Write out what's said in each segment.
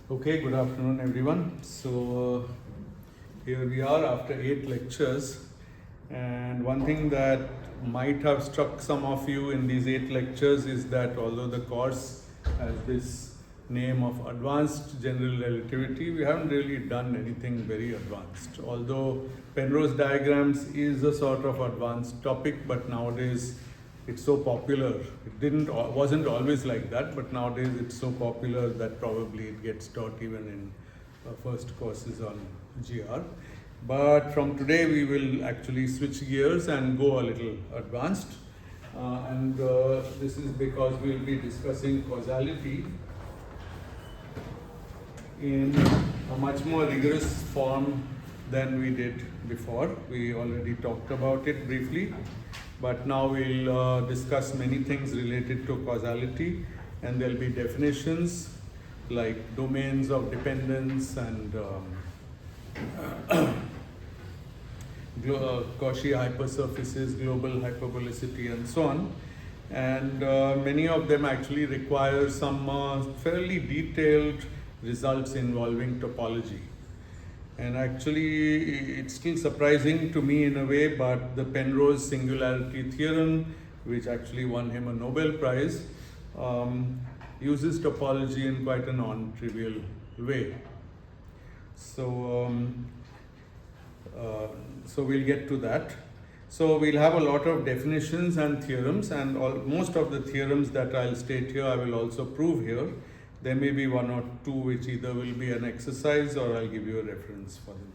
Okay, good afternoon everyone. So here we are after 8 lectures, and one thing that might have struck some of you in these 8 lectures is that although the course has this name of Advanced General Relativity, we haven't really done anything very advanced. Although Penrose diagrams is a sort of advanced topic, but nowadays it's so popular. Wasn't always like that, but nowadays it's so popular that probably it gets taught even in first courses on GR. But from today we will actually switch gears and go a little advanced. This is because we will be discussing causality in a much more rigorous form than we did before. We already talked about it briefly. But now we'll discuss many things related to causality, and there'll be definitions like domains of dependence and Cauchy hypersurfaces, global hyperbolicity, and so on. And many of them actually require some fairly detailed results involving topology. And actually, it's still surprising to me in a way, but the Penrose singularity theorem, which actually won him a Nobel Prize, uses topology in quite a non-trivial way. So we'll get to that. So we'll have a lot of definitions and theorems, and most of the theorems that I'll state here, I will also prove here. There may be one or two which either will be an exercise or I'll give you a reference for them.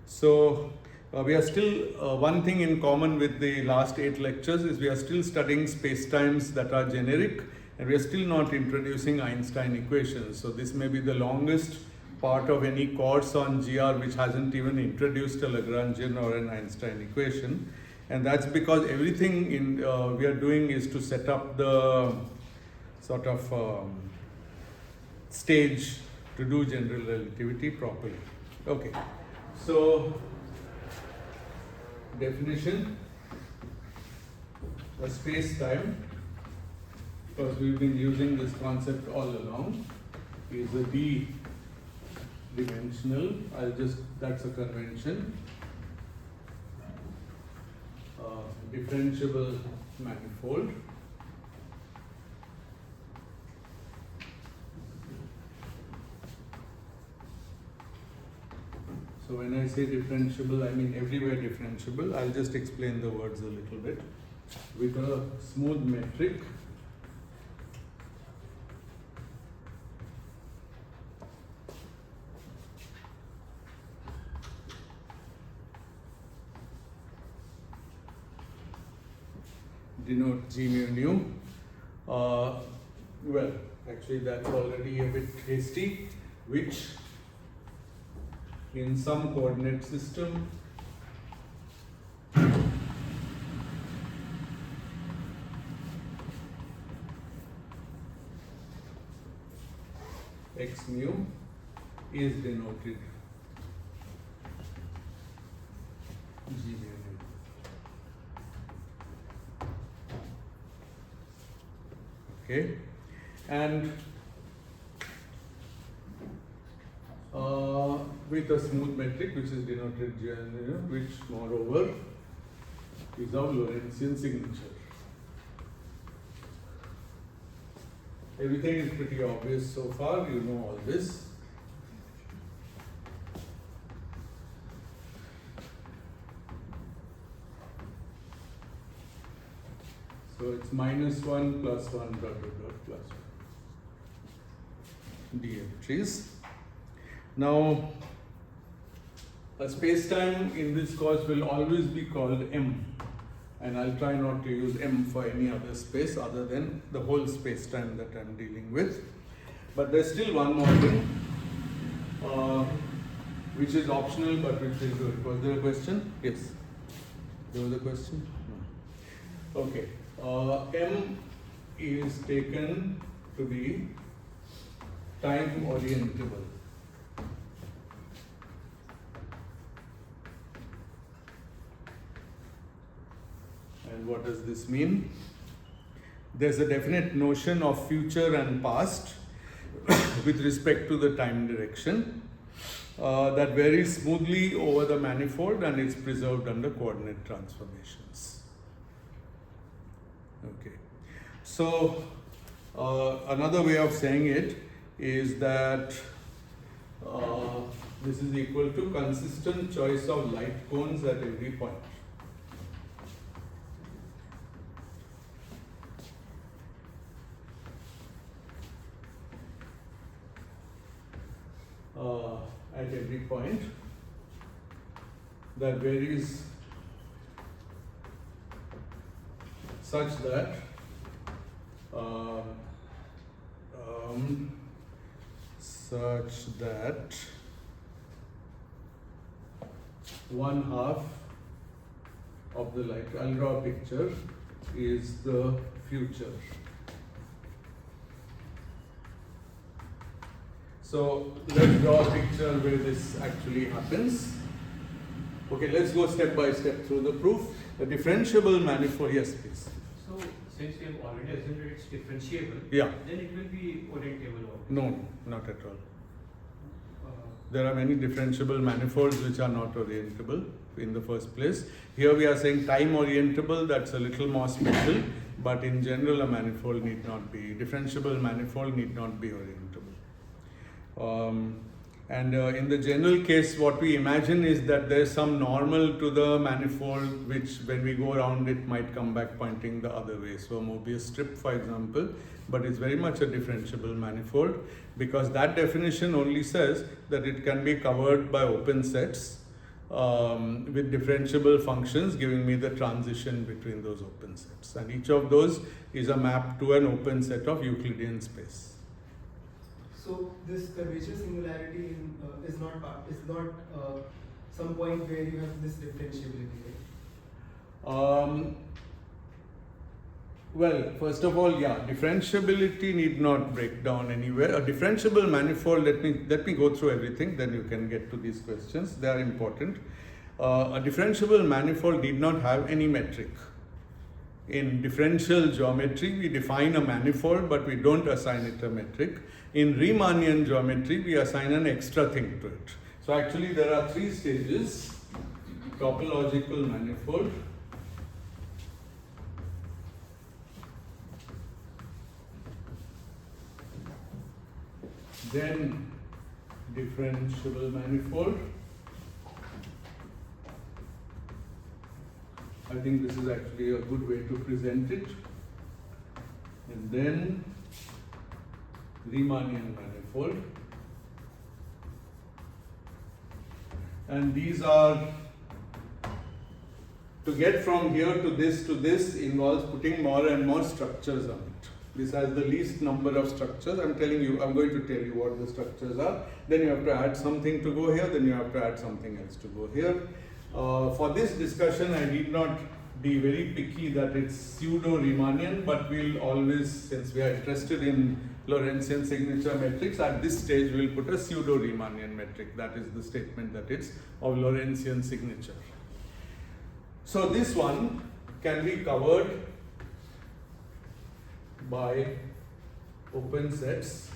So we are still, one thing in common with the last 8 lectures is we are still studying spacetimes that are generic, and we are still not introducing Einstein equations. So this may be the longest part of any course on GR which hasn't even introduced a Lagrangian or an Einstein equation. And that's because everything we are doing is to set up the sort of stage to do general relativity properly. Okay, so definition: a space-time, because we've been using this concept all along, is a d-dimensional. That's a convention. Differentiable manifold. So when I say differentiable, I mean everywhere differentiable. I'll just explain the words a little bit. With a smooth metric, denote G mu nu. Well, actually that's already a bit hasty, which in some coordinate system x mu is denoted G mu nu. Okay, and with a smooth metric which is denoted G mu nu, which moreover is of Lorentzian signature. Everything is pretty obvious so far, you know all this. So it's -1 plus 1 dot dot dot plus 1 d entries. Now, a space-time in this course will always be called M, and I'll try not to use M for any other space other than the whole space-time that I'm dealing with. But there's still one more thing, which is optional but which is good. Was there a question? Yes. There was a question? No. Okay. M is taken to be time orientable. And what does this mean? There's a definite notion of future and past with respect to the time direction that varies smoothly over the manifold and is preserved under coordinate transformations. Okay. So another way of saying it is that this is equal to consistent choice of light cones at every point. At every point that varies such that one half of the light, I'll draw a picture, is the future. So let's draw a picture where this actually happens. Okay, let's go step by step through the proof. The differentiable manifold, yes please. So since we have already assumed that it's differentiable, yeah, then it will be orientable. No, not at all. There are many differentiable manifolds which are not orientable in the first place. Here we are saying time orientable, that's a little more special, but in general a manifold need not be, differentiable manifold need not be orientable. In the general case, what we imagine is that there is some normal to the manifold which when we go around it might come back pointing the other way. So a Mobius strip for example, but it's very much a differentiable manifold because that definition only says that it can be covered by open sets with differentiable functions giving me the transition between those open sets, and each of those is a map to an open set of Euclidean space. So this curvature singularity is not some point where you have this differentiability, right? Well, first of all, yeah, differentiability need not break down anywhere. A differentiable manifold, let me go through everything, then you can get to these questions. They are important. A differentiable manifold need not have any metric. In differential geometry, we define a manifold, but we don't assign it a metric. In Riemannian geometry, we assign an extra thing to it. So actually, there are three stages: topological manifold, then differentiable manifold. I think this is actually a good way to present it. And then Riemannian manifold. And these are, to get from here to this involves putting more and more structures on it. This has the least number of structures. I'm going to tell you what the structures are. Then you have to add something to go here, then you have to add something else to go here. For this discussion, I need not be very picky that it's pseudo-Riemannian, but we'll always, since we are interested in Lorentzian signature metrics, at this stage we'll put a pseudo-Riemannian metric. That is the statement that it's of Lorentzian signature. So this one can be covered by open sets.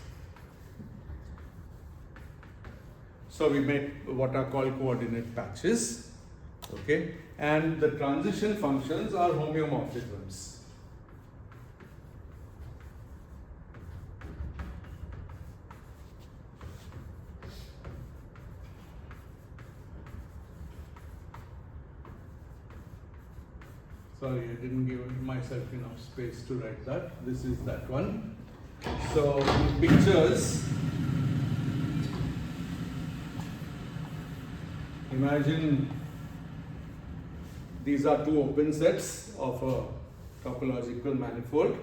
So we make what are called coordinate patches. Okay, and the transition functions are homeomorphisms. Sorry, I didn't give myself enough space to write that. This is that one. So pictures. Imagine these are two open sets of a topological manifold.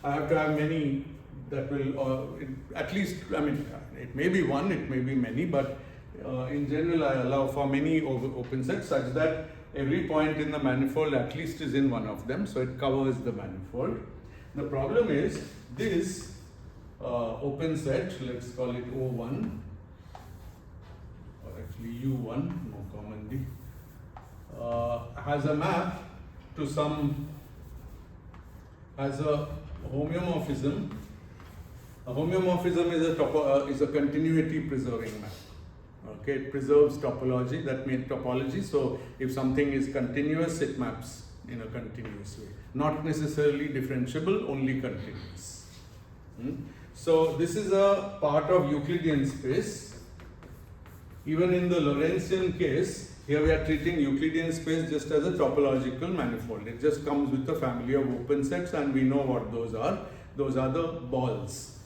I have to have many that will, at least, I mean, it may be one, it may be many, but in general I allow for many open sets such that every point in the manifold at least is in one of them, so it covers the manifold. The problem is this open set, let's call it O1, or actually U1 more commonly, has a map to has a homeomorphism A homeomorphism is a continuity preserving map. Okay, it preserves topology, that means topology. So if something is continuous, it maps in a continuous way. Not necessarily differentiable, only continuous. So this is a part of Euclidean space. Even in the Lorentzian case, here we are treating Euclidean space just as a topological manifold. It just comes with a family of open sets, and we know what those are. Those are the balls,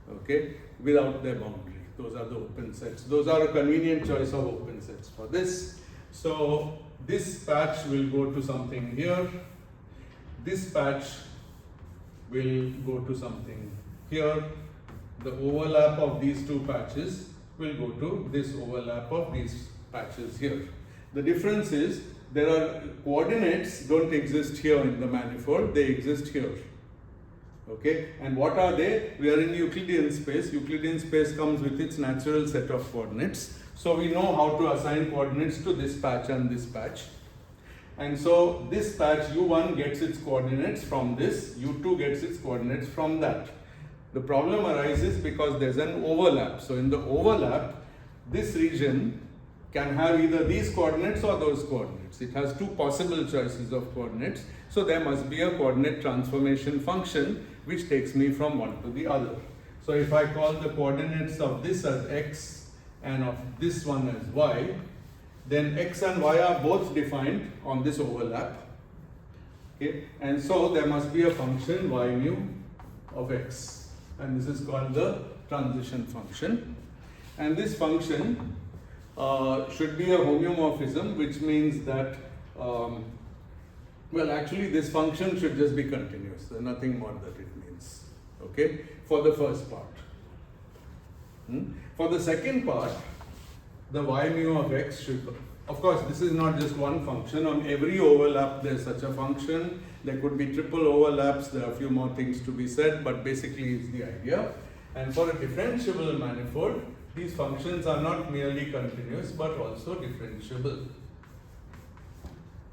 okay, without their boundary. Those are the open sets. Those are a convenient choice of open sets for this. So this patch will go to something here. This patch will go to something here. The overlap of these two patches will go to this overlap of these patches here. The difference is there are coordinates don't exist here in the manifold, they exist here. Okay, and what are they? We are in Euclidean space. Euclidean space comes with its natural set of coordinates. So we know how to assign coordinates to this patch and this patch. And so this patch U1 gets its coordinates from this, U2 gets its coordinates from that. The problem arises because there's an overlap. So in the overlap, this region can have either these coordinates or those coordinates. It has two possible choices of coordinates. So there must be a coordinate transformation function which takes me from one to the other. So if I call the coordinates of this as x and of this one as y, then x and y are both defined on this overlap. Okay? And so there must be a function y mu of x, and this is called the transition function. And this function should be a homeomorphism, which means that well, actually this function should just be continuous. There's nothing more that it means, okay, for the first part. For the second part, the y mu of x should, of course, this is not just one function. On every overlap there's such a function. There could be triple overlaps. There are a few more things to be said, but basically it's the idea. And for a differentiable manifold, these functions are not merely continuous but also differentiable.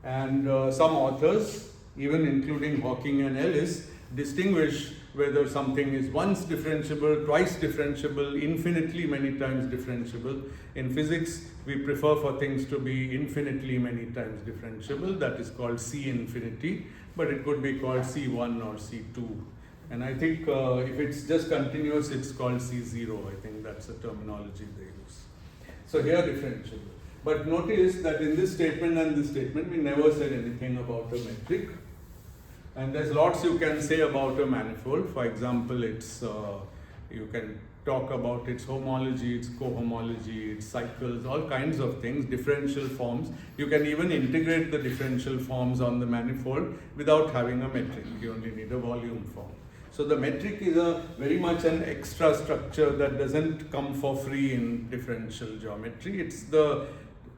And some authors, even including Hawking and Ellis, distinguish whether something is once differentiable, twice differentiable, infinitely many times differentiable. In physics, we prefer for things to be infinitely many times differentiable. That is called C infinity, but it could be called C1 or C2. And I think if it's just continuous, it's called C0. I think that's the terminology they use. So here differentiable. But notice that in this statement and this statement, we never said anything about a metric. And there's lots you can say about a manifold. For example, it's you can talk about its homology, its cohomology, its cycles, all kinds of things, differential forms. You can even integrate the differential forms on the manifold without having a metric. You only need a volume form. So the metric is very much an extra structure that doesn't come for free in differential geometry. It's the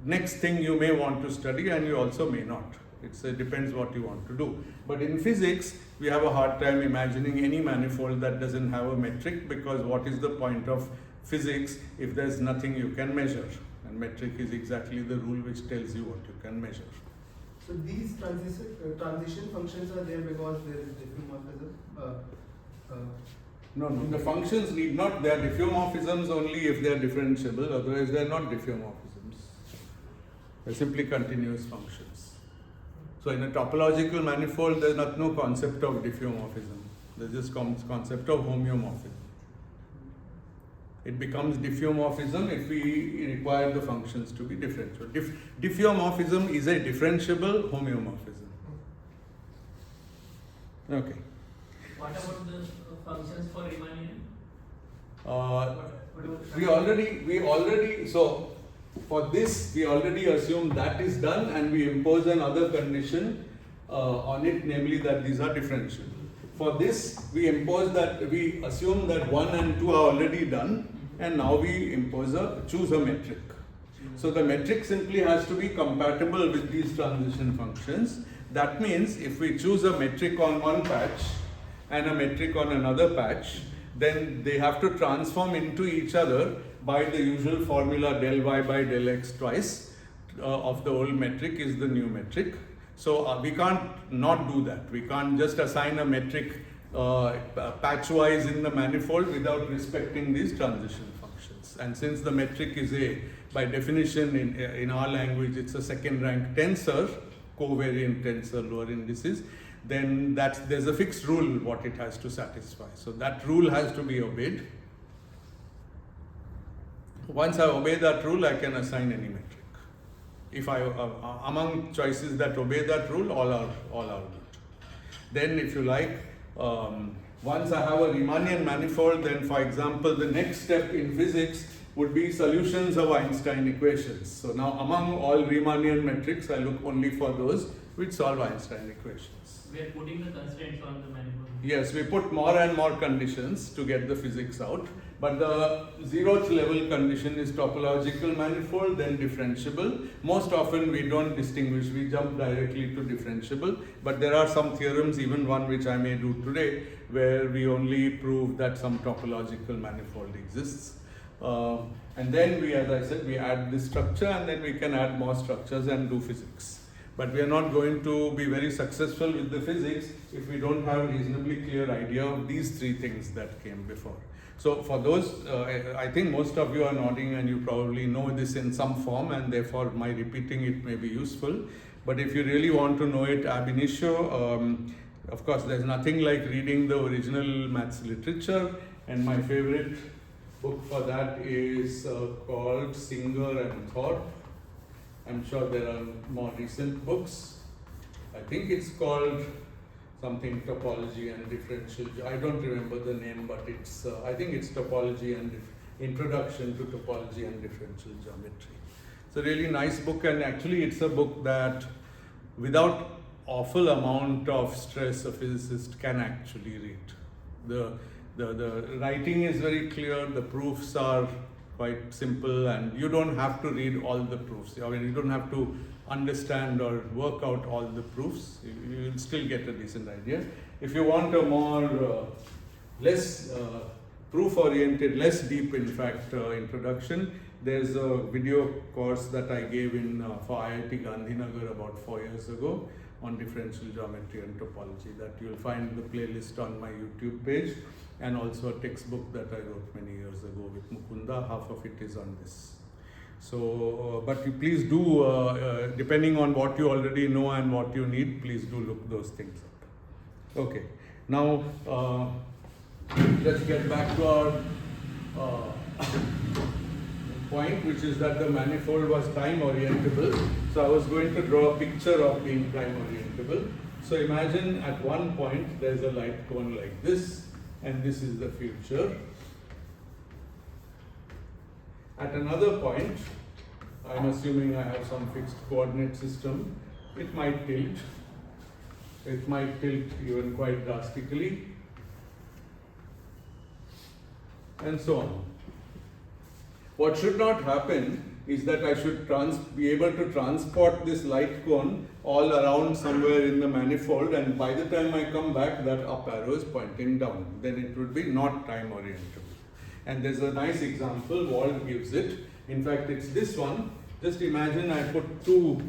next thing you may want to study, and you also may not. It depends what you want to do. But in physics, we have a hard time imagining any manifold that doesn't have a metric, because what is the point of physics if there's nothing you can measure? And metric is exactly the rule which tells you what you can measure. So these transition functions are there because there is diffeomorphism? No, the functions need not, they are diffeomorphisms only if they are differentiable, otherwise they are not diffeomorphisms. They are simply continuous functions. So in a topological manifold, there is no concept of diffeomorphism. There is just concept of homeomorphism. It becomes diffeomorphism if we require the functions to be differentiable. Diffeomorphism is a differentiable homeomorphism. Okay. What about the functions for Riemannian? So for this we already assume that is done, and we impose another condition on it, namely that these are differentiable. For this we assume that 1 and 2 are already done, and now we choose a metric. So the metric simply has to be compatible with these transition functions. That means if we choose a metric on one patch and a metric on another patch, then they have to transform into each other by the usual formula del y by del x twice of the old metric is the new metric. So we can't not do that. We can't just assign a metric patchwise in the manifold without respecting these transition functions. And since the metric is by definition in our language, it's a second rank tensor, covariant tensor, lower indices, then there's a fixed rule what it has to satisfy. So that rule has to be obeyed. Once I obey that rule, I can assign any metric. If I among choices that obey that rule, all are good. Then, if you like, once I have a Riemannian manifold, then, for example, the next step in physics would be solutions of Einstein equations. So now, among all Riemannian metrics, I look only for those which solve Einstein equations. We are putting the constraints on the manifold. Yes, we put more and more conditions to get the physics out. But the 0th level condition is topological manifold, then differentiable. Most often we don't distinguish, we jump directly to differentiable. But there are some theorems, even one which I may do today, where we only prove that some topological manifold exists. And then we, as I said, we add this structure, and then we can add more structures and do physics. But we are not going to be very successful with the physics if we don't have a reasonably clear idea of these three things that came before. So for those, I think most of you are nodding and you probably know this in some form, and therefore my repeating it may be useful. But if you really want to know it ab initio, of course there's nothing like reading the original maths literature, and my favorite book for that is called Singer and Thorpe. I'm sure there are more recent books. I think it's called something Topology and Differential. I don't remember the name, but it's I think it's Topology and Introduction to Topology and Differential Geometry. It's a really nice book, and actually it's a book that without awful amount of stress a physicist can actually read. The writing is very clear, the proofs are quite simple, and you don't have to read all the proofs. I mean, you don't have to understand or work out all the proofs. You will still get a decent idea. If you want a more less proof-oriented, less deep, in fact, introduction, there's a video course that I gave for IIT Gandhinagar about 4 years ago on differential geometry and topology, that you'll find the playlist on my YouTube page, and also a textbook that I wrote many years ago with Mukunda. Half of it is on this. So, but you please do, depending on what you already know and what you need, please do look those things up. Okay, now let's get back to our point, which is that the manifold was time orientable. So I was going to draw a picture of being time orientable. So imagine at one point there's a light cone like this, and this is the future. At another point, I'm assuming I have some fixed coordinate system, it might tilt. It might tilt even quite drastically, and so on. What should not happen is that I should be able to transport this light cone all around somewhere in the manifold, and by the time I come back, that up arrow is pointing down. Then it would be not time orientable. And there's a nice example, Wald gives it. In fact, it's this one. Just imagine I put two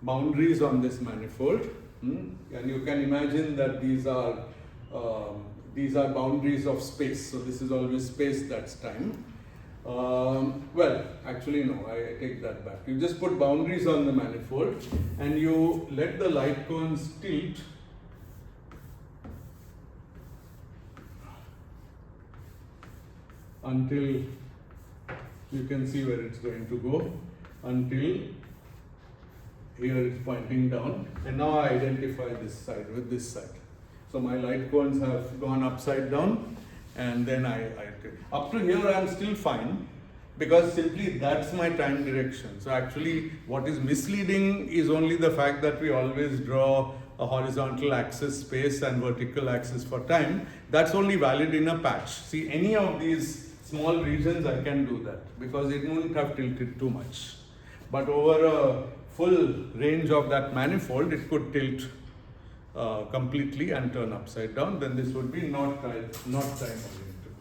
boundaries on this manifold, and you can imagine that these are boundaries of space. So this is always space, that's time. Well, actually no, I take that back. You just put boundaries on the manifold and you let the light cones tilt until you can see where it's going to go, until here it's pointing down, and now I identify this side with this side. So my light cones have gone upside down, and then up to here I am still fine, because simply that's my time direction. So actually what is misleading is only the fact that we always draw a horizontal axis space and vertical axis for time. That's only valid in a patch. See, any of these small regions I can do that because it won't have tilted too much. But over a full range of that manifold, it could tilt completely and turn upside down. Then this would be not time oriented.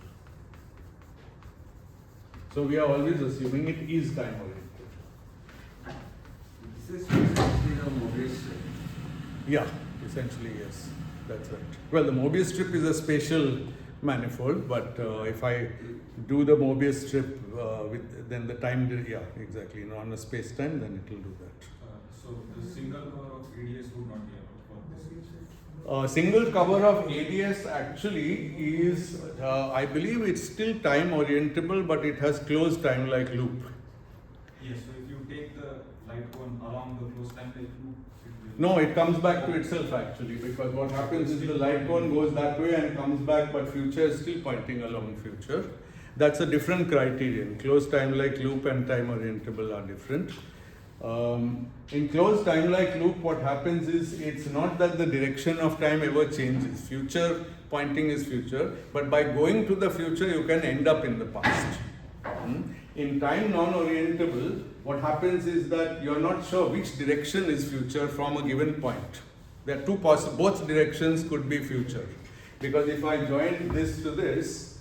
So we are always assuming it is time oriented. This is essentially the modulus. Yeah, essentially yes. That's right. Well, the Mobius strip is a spatial manifold, but if I do the Mobius strip then the time, exactly, on a space-time, then it will do that. So the single cover of ADS would not be allowed for this. Single cover of ADS actually is, I believe it's still time orientable, but it has closed time like loop. Yes, so if you take the light cone along the closed time like loop, No, it comes back to itself actually, because what happens is the light cone goes that way and comes back, but future is still pointing along future. That's a different criterion. Closed time like loop and time orientable are different. In closed time like loop, what happens is it's not that the direction of time ever changes. Future pointing is future, but by going to the future, you can end up in the past. In time non-orientable, what happens is that you're not sure which direction is future from a given point. There are two possible, both directions could be future. Because if I join this to this,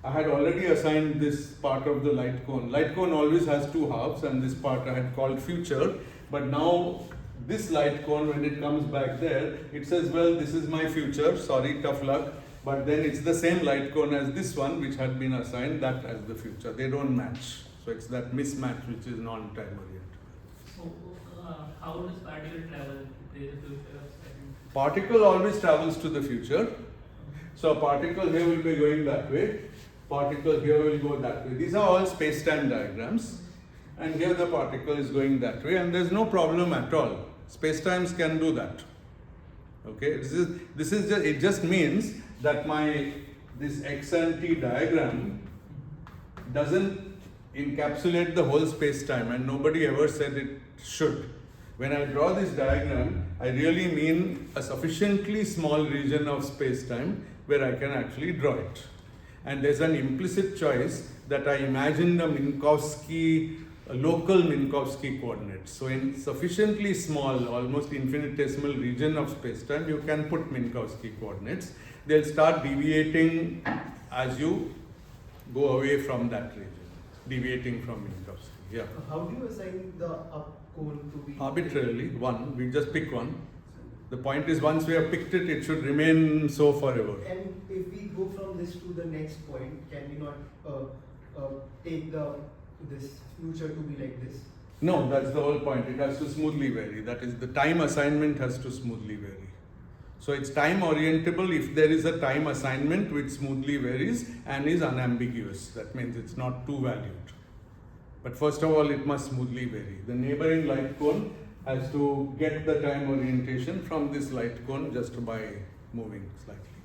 I had already assigned this part of the light cone. Light cone always has two halves, and this part I had called future. But now this light cone, when it comes back there, it says, well, this is my future, sorry, tough luck. But then it's the same light cone as this one, which had been assigned that as the future. They don't match. So it's that mismatch which is non-time oriented. So, how does particle travel to the future of second? Particle always travels to the future. So a particle here will be going that way. Particle here will go that way. These are all space-time diagrams. And here the particle is going that way, and there's no problem at all. Space-times can do that. Okay, this is just, it just means that this x and t diagram doesn't encapsulate the whole space-time, and nobody ever said it should. When I draw this diagram, I really mean a sufficiently small region of space-time where I can actually draw it. And there's an implicit choice that I imagine a local Minkowski coordinates. So in sufficiently small, almost infinitesimal region of space-time, you can put Minkowski coordinates. They'll start deviating as you go away from that region, deviating from Minkowski. Yeah. How do you assign the up cone to be? Arbitrarily, one. We just pick one. The point is, once we have picked it, it should remain so forever. And if we go from this to the next point, can we not take this future to be like this? No, that's the whole point. It has to smoothly vary. That is, the time assignment has to smoothly vary. So it's time orientable if there is a time assignment which smoothly varies and is unambiguous. That means it's not too valued. But first of all, it must smoothly vary. The neighboring light cone has to get the time orientation from this light cone just by moving slightly.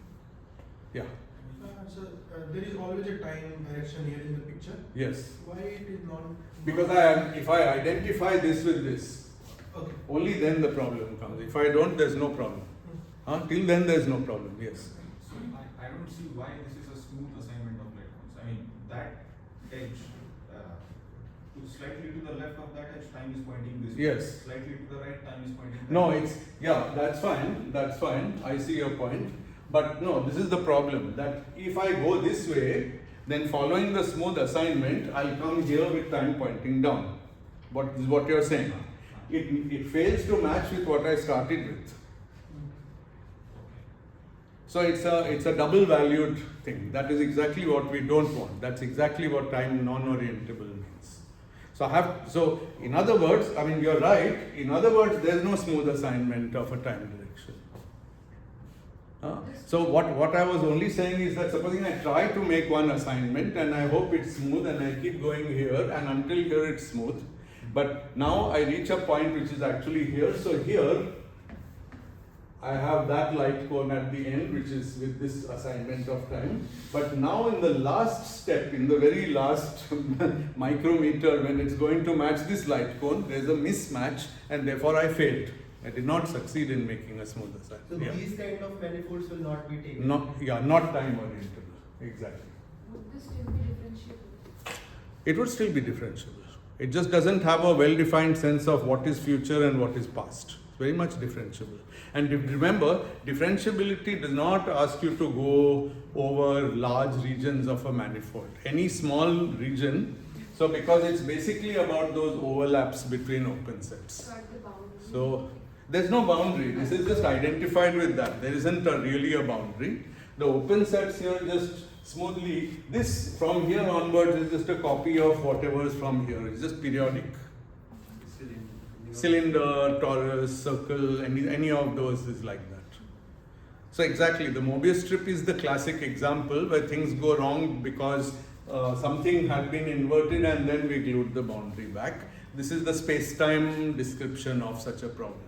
Yeah. So there is always a time direction here in the picture. Yes. Why it is not? Because if I identify this with this, Okay. only then the problem comes. If I don't, there's no problem. Till then, there's no problem. Yes. So I don't see why this is a smooth assignment of light cones. I mean, that edge, slightly to the left of that edge, time is pointing this way. Yes. Slightly to the right, time is pointing that No, way. it's, yeah, that's fine. That's fine. I see your point. But no, this is the problem, that if I go this way, then following the smooth assignment, I'll come here with time pointing down. What is what you're saying? It fails to match with what I started with. So it's a double valued thing. That is exactly what we don't want. That's exactly what time non-orientable means. So in other words, I mean, you're right. In other words, there's no smooth assignment of a time direction. So what I was only saying is that supposing I try to make one assignment and I hope it's smooth and I keep going here, and until here it's smooth. But now I reach a point which is actually here. So here I have that light cone at the end, which is with this assignment of time. But now in the last step, in the very last micrometer, when it's going to match this light cone, there's a mismatch, and therefore I failed. I did not succeed in making a smooth assignment. So these kind of manifolds will not be taken. Not time orientable. Exactly. Would this still be differentiable? It would still be differentiable. It just doesn't have a well-defined sense of what is future and what is past. It's very much differentiable. And remember, differentiability does not ask you to go over large regions of a manifold. Any small region, so because it's basically about those overlaps between open sets. Cut the boundary. So There's no boundary. This is just identified with that. There isn't really a boundary. The open sets here just smoothly. This from here onwards is just a copy of whatever is from here. It's just periodic. Cylinder, torus, circle, any of those is like that. So exactly, the Mobius strip is the classic example where things go wrong because something had been inverted and then we glued the boundary back. This is the space-time description of such a problem.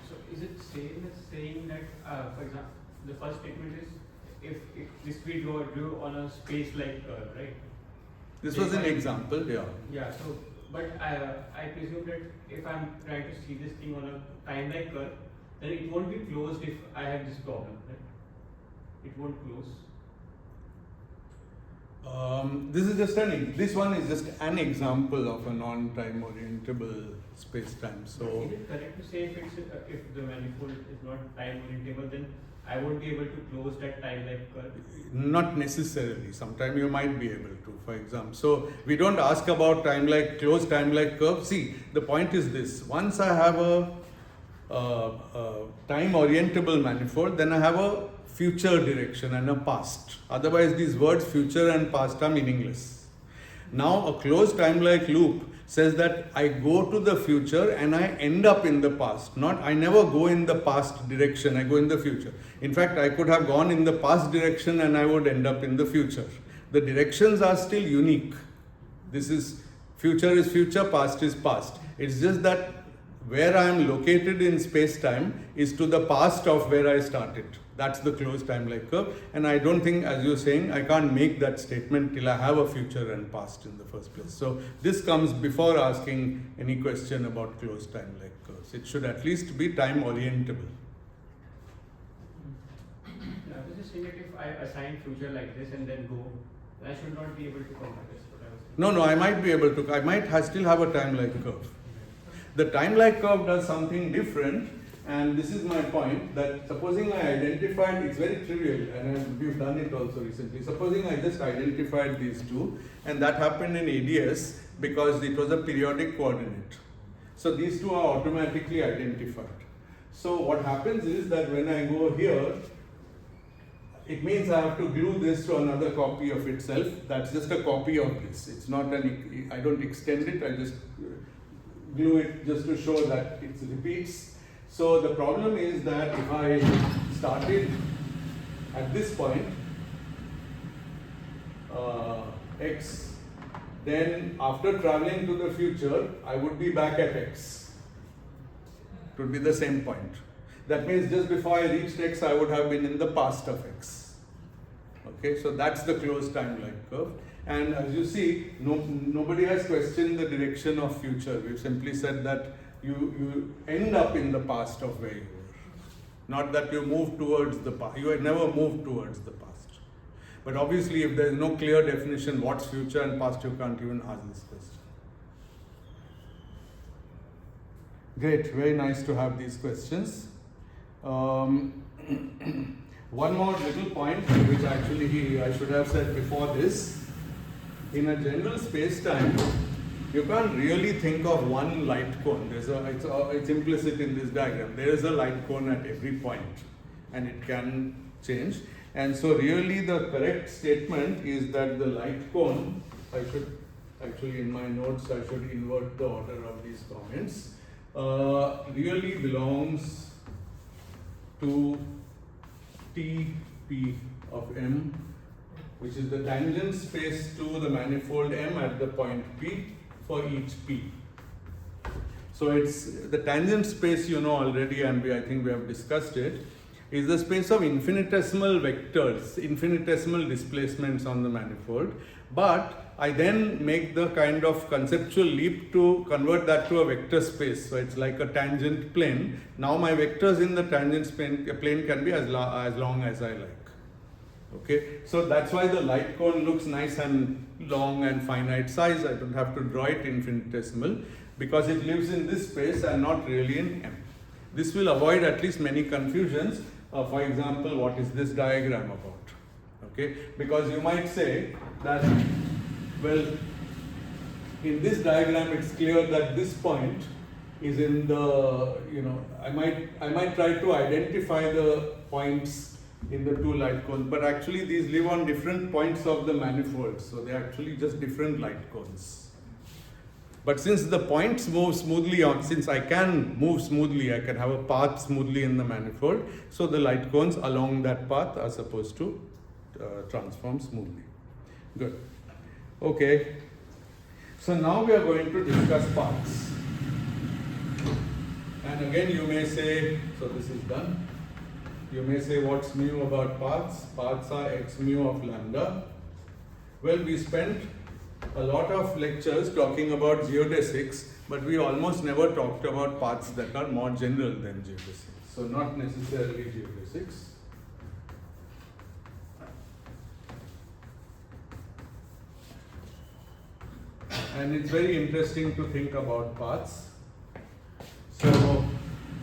So is it same as saying that, for example, the first statement is if this we drew on a space-like curve, right? This was an example, yeah. Yeah. So, but I presume that if I'm trying to see this thing on a time-like curve, then it won't be closed if I have this problem, right? It won't close. This one is just an example of a non-time orientable space-time. So is it correct to say if the manifold is not time orientable, then I won't be able to close that time-like curve? not necessarily. Sometimes you might be able to, for example. So we don't ask about time-like closed time-like curve. See, the point is this: once I have a time orientable manifold, then I have a future direction and a past. Otherwise, these words future and past are meaningless. Now, a closed time-like loop says that I go to the future and I end up in the past. Not, I never go in the past direction, I go in the future. In fact, I could have gone in the past direction and I would end up in the future. The directions are still unique. This is future, past is past. It's just that where I am located in space-time is to the past of where I started. That's the closed time-like curve. And I don't think, as you're saying, I can't make that statement till I have a future and past in the first place. So this comes before asking any question about closed time-like curves. It should at least be time orientable. I was just saying that if I assign future like this and then go, I should not be able to come back. That's what I was thinking. No, I might be able to. I might still have a time-like curve. The time-like curve does something different, and this is my point, that supposing I identified, it's very trivial, and we've done it also recently. Supposing I just identified these two, and that happened in ADS because it was a periodic coordinate. So these two are automatically identified. So what happens is that when I go here, it means I have to glue this to another copy of itself. That's just a copy of this. It's not I don't extend it, I just glue it just to show that it repeats. So the problem is that if I started at this point, x, then after traveling to the future, I would be back at x. It would be the same point. That means just before I reached x, I would have been in the past of x. Okay, so that's the closed time-like curve. And as you see, nobody has questioned the direction of future. We've simply said that you end up in the past of where you were. Not that you move towards the past. You had never moved towards the past. But obviously, if there is no clear definition what's future and past, you can't even ask this question. Great, very nice to have these questions. One more little point, which actually I should have said before this. In a general space-time, you can't really think of one light cone. It's implicit in this diagram. There is a light cone at every point, and it can change. And so really the correct statement is that the light cone, I should actually in my notes, I should invert the order of these comments, really belongs to Tp of M, which is the tangent space to the manifold M at the point P for each P. So it's the tangent space, you know already, and I think we have discussed it, is the space of infinitesimal vectors, infinitesimal displacements on the manifold. But I then make the kind of conceptual leap to convert that to a vector space. So it's like a tangent plane. Now my vectors in the tangent plane can be as long as I like. Okay, so that's why the light cone looks nice and long and finite size. I don't have to draw it infinitesimal because it lives in this space and not really in M. This will avoid at least many confusions. For example, what is this diagram about? Okay, because you might say that, well, in this diagram it's clear that this point is in the, I might try to identify the points in the two light cones, but actually these live on different points of the manifold, so they're actually just different light cones. But since the points move smoothly on, since I can move smoothly, I can have a path smoothly in the manifold, so the light cones along that path are supposed to transform smoothly. Good. Okay. So now we are going to discuss paths. And again you may say, so this is done. You may say, what's new about paths? Paths are x mu of lambda. Well, we spent a lot of lectures talking about geodesics, but we almost never talked about paths that are more general than geodesics. So not necessarily geodesics. And it's very interesting to think about paths. So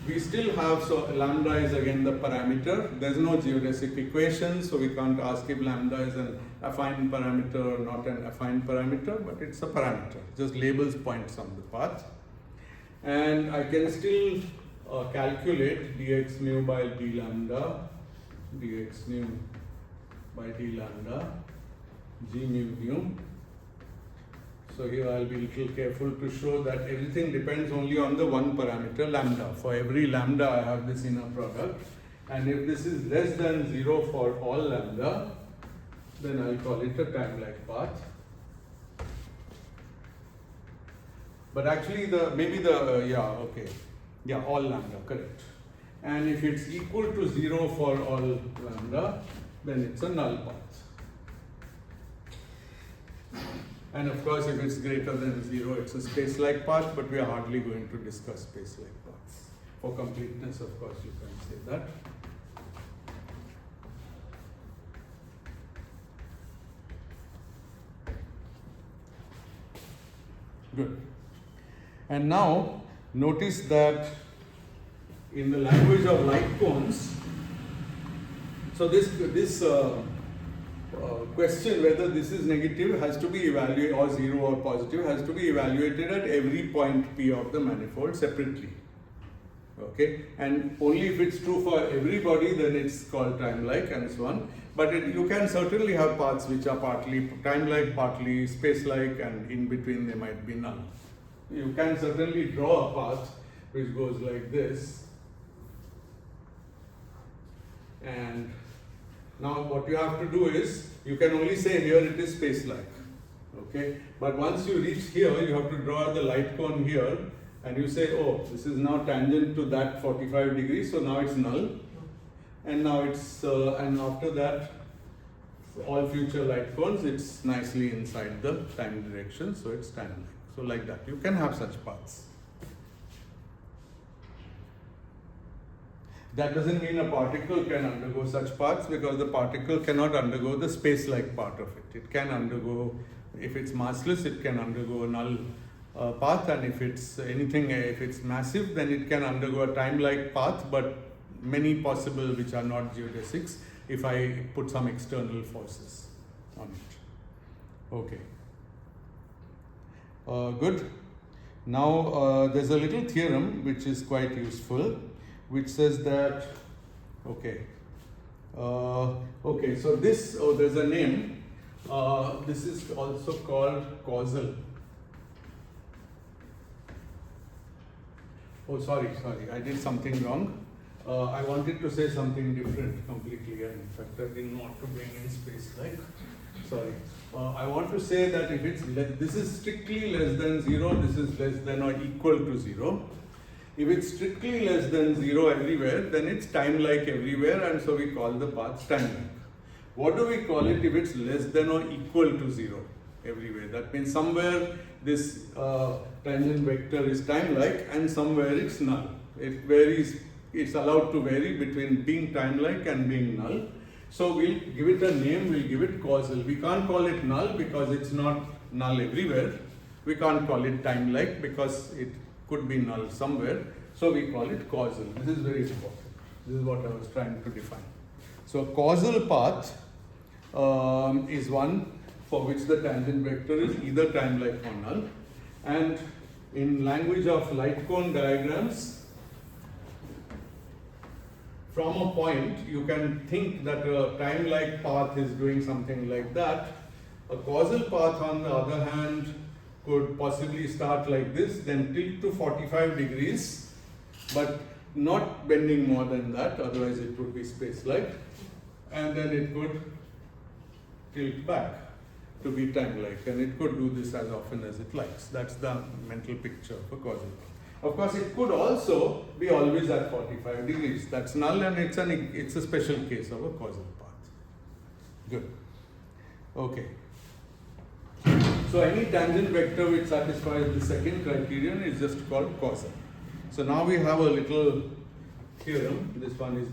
we still have, so lambda is again the parameter. There's no geodesic equation, so we can't ask if lambda is an affine parameter or not an affine parameter, but it's a parameter. Just labels points on the path. And I can still calculate dx mu by d lambda, dx mu by d lambda, g mu mu. So here I'll be a little careful to show that everything depends only on the one parameter lambda. For every lambda I have this inner product, and if this is less than 0 for all lambda, then I'll call it a time-like path. But actually all lambda, correct. And if it's equal to 0 for all lambda, then it's a null path. And of course, if it's greater than 0, it's a space-like path, but we are hardly going to discuss space-like paths. For completeness, of course, you can say that. Good. And now, notice that in the language of light cones, so this question whether this is negative has to be evaluated, or 0 or positive, has to be evaluated at every point P of the manifold separately. Okay, and only if it's true for everybody, then it's called time-like and so on. But you can certainly have paths which are partly time-like, partly space-like, and in between they might be null. You can certainly draw a path which goes like this. And now what you have to do is, you can only say here it is space-like, okay? But once you reach here, you have to draw the light cone here, and you say, oh, this is now tangent to that 45 degrees, so now it's null. And now it's, and after that, all future light cones, it's nicely inside the time direction, so it's time-like. So like that, you can have such paths. That doesn't mean a particle can undergo such paths, because the particle cannot undergo the space-like part of it. It can undergo, if it's massless, it can undergo a null path, and if it's anything, if it's massive, then it can undergo a time-like path, but many possible which are not geodesics if I put some external forces on it. Okay. Good. Now there's a little theorem which is quite useful, which says that, okay, so this, there's a name, this is also called causal. Oh, sorry, I did something wrong. I wanted to say something different completely, and in fact I didn't want to bring in space-like. Sorry. I want to say that if it's this is strictly less than 0, this is less than or equal to 0. If it's strictly less than 0 everywhere, then it's time-like everywhere, and so we call the paths time-like. What do we call it if it's less than or equal to 0 everywhere? That means somewhere this tangent vector is time-like and somewhere it's null. It varies, it's allowed to vary between being time-like and being null. So we'll give it a name, we'll give it causal. We can't call it null because it's not null everywhere. We can't call it time-like because it could be null somewhere. So we call it causal. This is very important. This is what I was trying to define. So causal path is one for which the tangent vector is either time-like or null. And in language of light cone diagrams, from a point you can think that a time-like path is doing something like that. A causal path, on the other hand, could possibly start like this, then tilt to 45 degrees, but not bending more than that, otherwise it would be space-like, and then it could tilt back to be time-like, and it could do this as often as it likes. That's the mental picture of a causal path. Of course, it could also be always at 45 degrees. That's null, and it's a special case of a causal path. Good. Okay. So any tangent vector which satisfies the second criterion is just called causal. So now we have a little theorem. This one is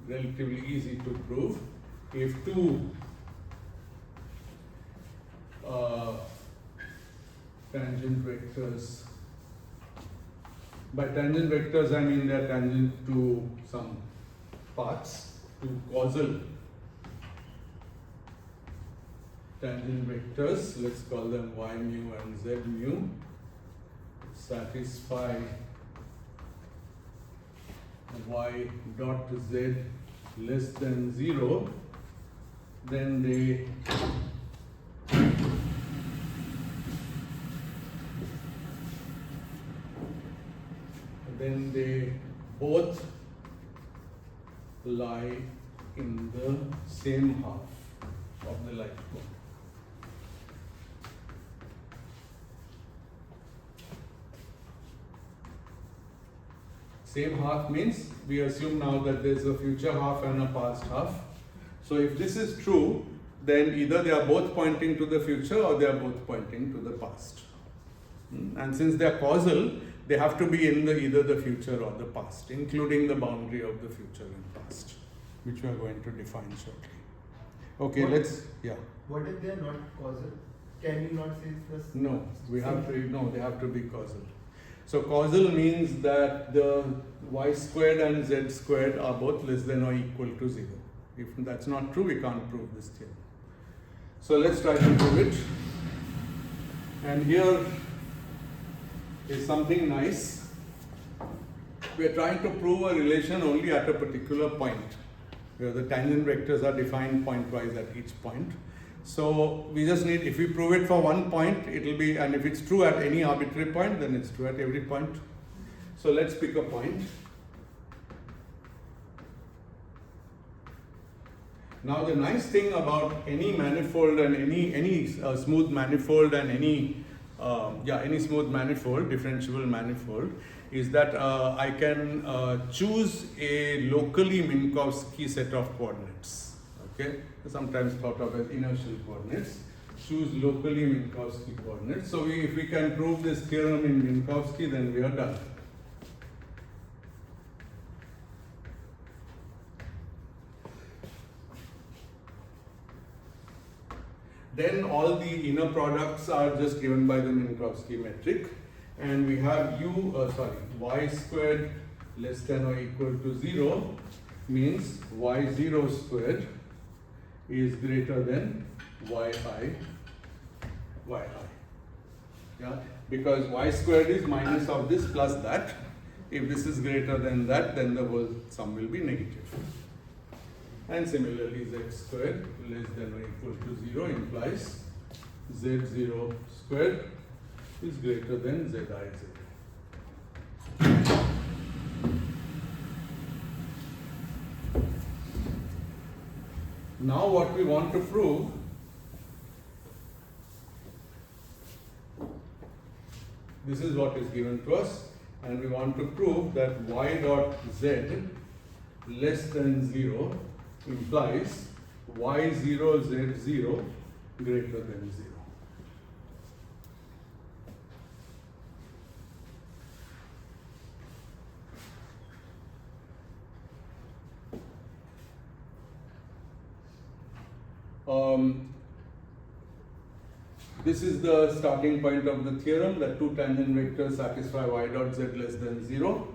relatively easy to prove. If two tangent vectors, by tangent vectors I mean they are tangent to some paths, two causal tangent vectors, let's call them y mu and z mu, satisfy y dot z less than 0, then they both lie in the same half of the light cone. Same half means we assume now that there is a future half and a past half. So if this is true, then either they are both pointing to the future or they are both pointing to the past. And since they are causal, they have to be in either the future or the past, including the boundary of the future and past, which we are going to define shortly. Okay, What if they are not causal? Can you not say this? No, they have to be causal. So causal means that the y squared and z squared are both less than or equal to 0. If that's not true, we can't prove this theorem. So let's try to prove it. And here is something nice. We are trying to prove a relation only at a particular point, where the tangent vectors are defined pointwise at each point. So we just need, if we prove it for one point, it will be, and if it's true at any arbitrary point, then it's true at every point. So let's pick a point. Now the nice thing about any manifold and any smooth manifold and any smooth manifold, differentiable manifold, is that I can choose a locally Minkowski set of coordinates. Okay, sometimes thought of as inertial coordinates. Choose locally Minkowski coordinates. So if we can prove this theorem in Minkowski, then we are done. Then all the inner products are just given by the Minkowski metric, and we have y squared less than or equal to 0 means y0 squared is greater than yi. Yeah, because y squared is minus of this plus that. If this is greater than that, then the whole sum will be negative. And similarly, z squared less than or equal to 0 implies z0 squared is greater than zi. Now what we want to prove this is what is given to us, and we want to prove that y dot z less than 0 implies y0 z0 greater than 0. This is the starting point of the theorem that two tangent vectors satisfy y dot z less than 0.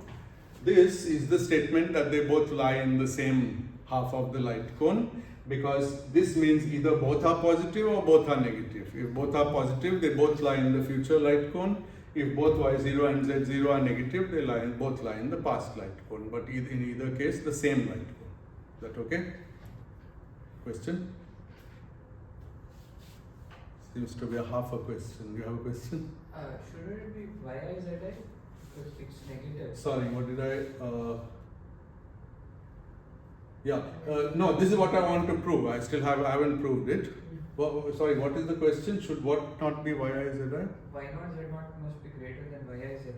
This is the statement that they both lie in the same half of the light cone, because this means either both are positive or both are negative. If both are positive, they both lie in the future light cone. If both y0 and z0 are negative, they both lie in the past light cone, but in either case, the same light cone. Is that okay? Question? Seems to be a half a question. You have a question? Shouldn't it be yi zi? Because it's negative. Sorry, what did I? No, this is what I want to prove. I haven't proved it. Well, sorry, what is the question? Should what not be yi zi? Y naught z naught must be greater than yi zi.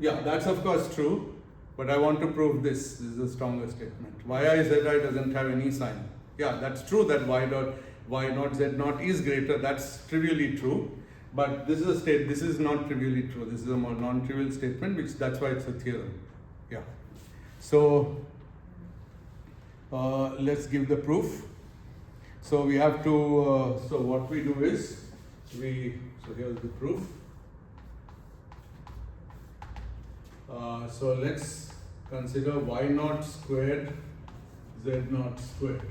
Yeah, that's of course true, but I want to prove this. This is a stronger statement. Yi zi doesn't have any sign. Yeah, that's true that y naught z naught is greater. That's trivially true, but this is not trivially true. This is a more non-trivial statement, that's why it's a theorem. Yeah. So let's give the proof. So we have to. So what we do is so here's the proof. So let's consider y naught squared z naught squared.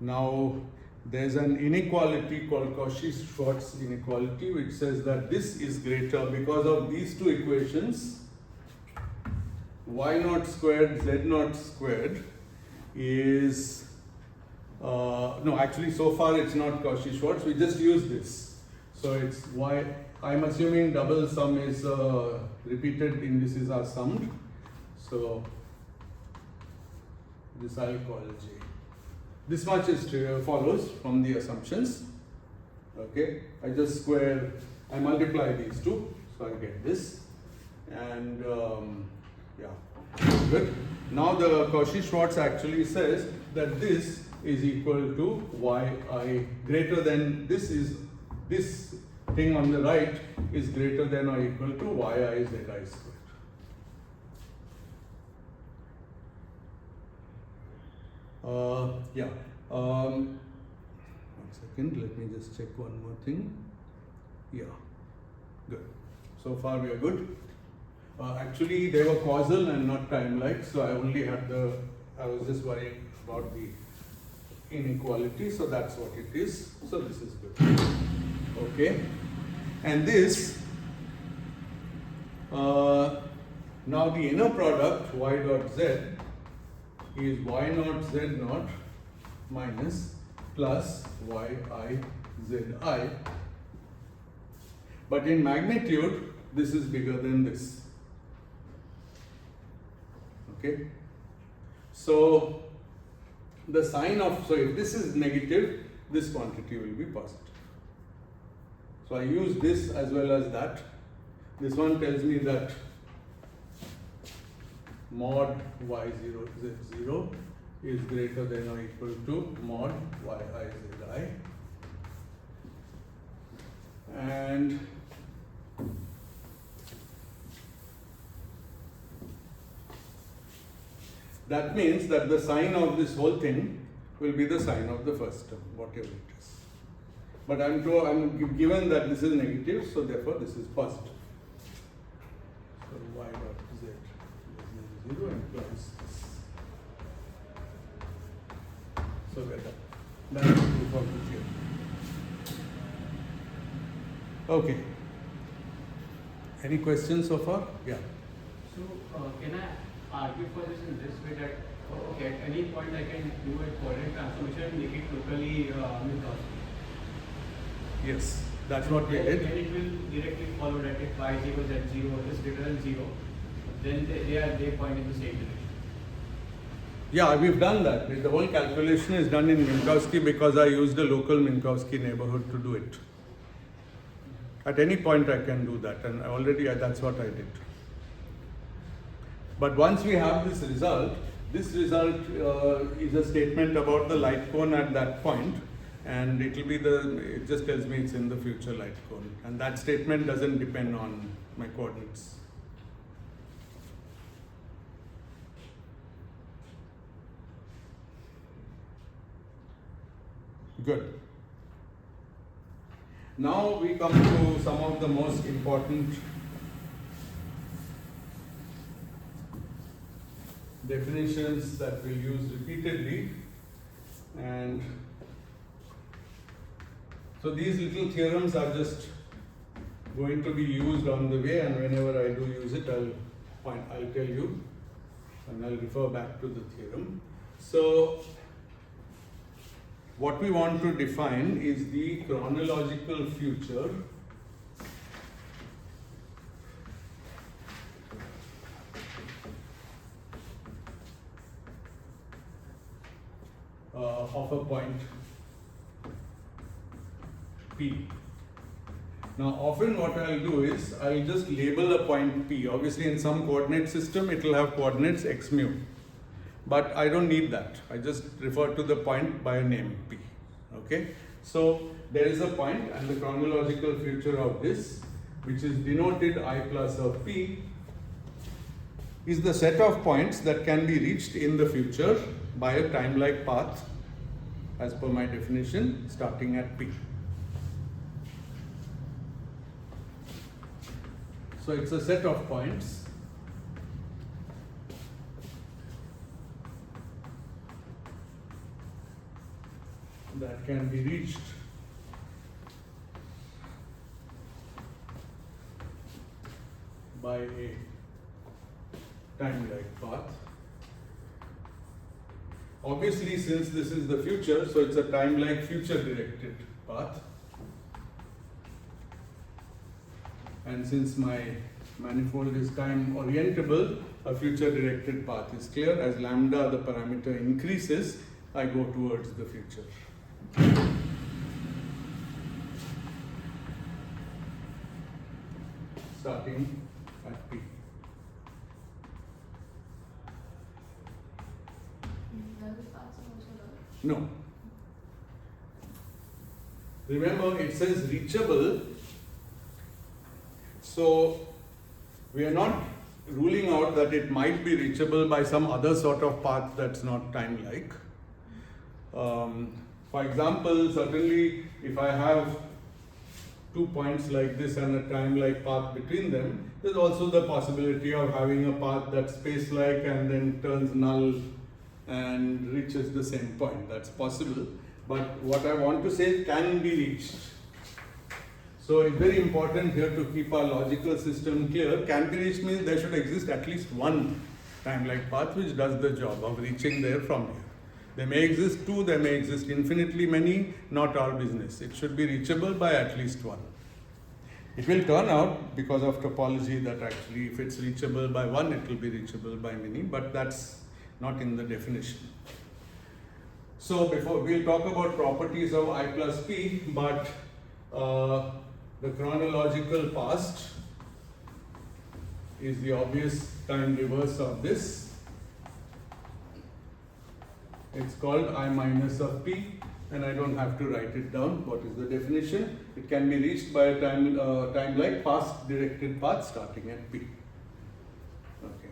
Now there's an inequality called Cauchy-Schwarz inequality, which says that this is greater because of these two equations. Y naught squared z naught squared is no, actually so far it's not Cauchy-Schwarz. We just use this. So it's y. I'm assuming double sum is repeated indices are summed. So this I'll call J. This much is follows from the assumptions. Okay, I multiply these two, so I get this, and yeah, good. Now the Cauchy-Schwarz actually says that this is equal to yi greater than this thing on the right is greater than or equal to yi zi squared. One second, let me just check one more thing. Yeah, good. So far we are good. Actually, they were causal and not time-like, so I was just worried about the inequality, so that's what it is. So this is good. Okay, and this, now the inner product y dot z is y naught z naught minus plus yi zi, but in magnitude this is bigger than this. Okay, so the sign of, so if this is negative, this quantity will be positive. So I use this as well as that. This one tells me that mod y0 z0 is greater than or equal to mod yi zi, and that means that the sign of this whole thing will be the sign of the first term, whatever it is. But I'm given that this is negative, so therefore this is positive. So y dot z is 0 implies this. So that's the proof of the theorem. Okay. Any questions so far? Yeah. So can I argue for this in this way that okay, at any point I can do a coordinate transformation and make it locally Minkowski? Yes, that's what we did. And it will directly follow that if y0 z0 is greater than 0, then they point in the same direction. Yeah, we've done that. The whole calculation is done in Minkowski because I used a local Minkowski neighborhood to do it. At any point I can do that, and that's what I did. But once we have this result is a statement about the light cone at that point, and it just tells me it's in the future light cone, and that statement doesn't depend on my coordinates. Good. Now we come to some of the most important definitions that we'll use repeatedly, and So these little theorems are just going to be used on the way, and whenever I do use it, I'll tell you, and I'll refer back to the theorem. So what we want to define is the chronological future of a point P. Now often what I'll do is I'll just label a point P. Obviously in some coordinate system it will have coordinates x mu. But I don't need that. I just refer to the point by a name P. Okay? So there is a point, and the chronological future of this, which is denoted I plus of P, is the set of points that can be reached in the future by a time-like path, as per my definition, starting at P. So it's a set of points that can be reached by a time-like path. Obviously, since this is the future, so it's a time-like future-directed path. And since my manifold is time orientable, a future-directed path is clear. As lambda, the parameter, increases, I go towards the future. Starting at P. Null paths are also null. No. Remember, it says reachable. So we are not ruling out that it might be reachable by some other sort of path that's not time-like. For example, certainly if I have 2 points like this and a time-like path between them, there's also the possibility of having a path that's space-like and then turns null and reaches the same point. That's possible. But what I want to say can be reached. So it's very important here to keep our logical system clear. Can be reached means there should exist at least one time-like path which does the job of reaching there from here. There may exist two, there may exist infinitely many, not our business. It should be reachable by at least one. It will turn out, because of topology, that actually if it's reachable by one, it will be reachable by many, but that's not in the definition. So we'll talk about properties of I plus P, but the chronological past is the obvious time reverse of this. It's called I minus of P, and I don't have to write it down. What is the definition? It can be reached by a time-like past directed path starting at P. Okay.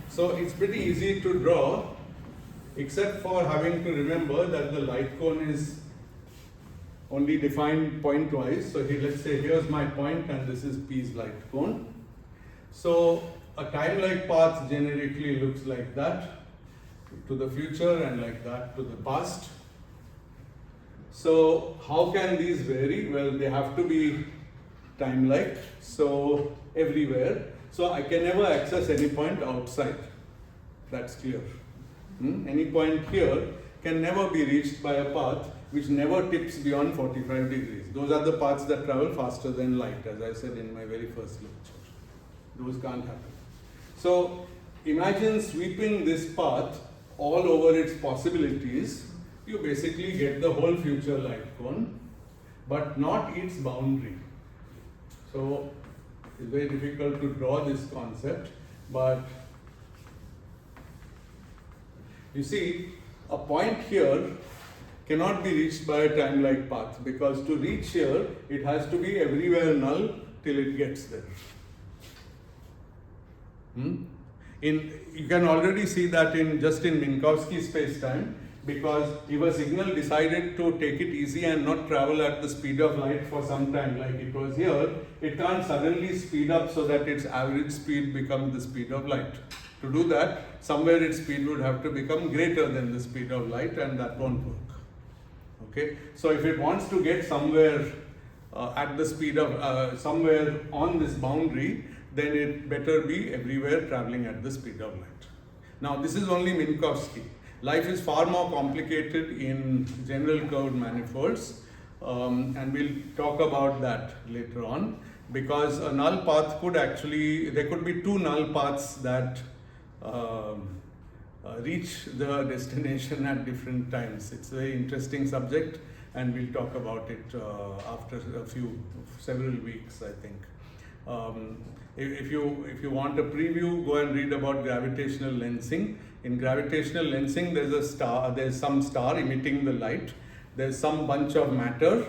So it's pretty easy to draw, except for having to remember that the light cone is only defined point-wise. So here, let's say here's my point and this is P's light cone. So a time-like path generically looks like that to the future and like that to the past. So how can these vary? Well, they have to be time-like, so everywhere. So I can never access any point outside. That's clear. Any point here can never be reached by a path which never tips beyond 45 degrees. Those are the paths that travel faster than light, as I said in my very first lecture. Those can't happen. So imagine sweeping this path all over its possibilities. You basically get the whole future light cone, but not its boundary. So it's very difficult to draw this concept, but you see, a point here cannot be reached by a time-like path, because to reach here, it has to be everywhere null till it gets there. You can already see that just in Minkowski spacetime, because if a signal decided to take it easy and not travel at the speed of light for some time, like it was here, it can't suddenly speed up so that its average speed becomes the speed of light. To do that, somewhere its speed would have to become greater than the speed of light, and that won't work. Okay, so if it wants to get somewhere at the speed of somewhere on this boundary, then it better be everywhere traveling at the speed of light. Now this is only Minkowski. Life is far more complicated in general curved manifolds, and we'll talk about that later on, because a null path could actually, there could be two null paths that reach the destination at different times. It's a very interesting subject, and we'll talk about it after several weeks, I think. If you want a preview, go and read about gravitational lensing. In gravitational lensing, there's some star emitting the light. There's some bunch of matter,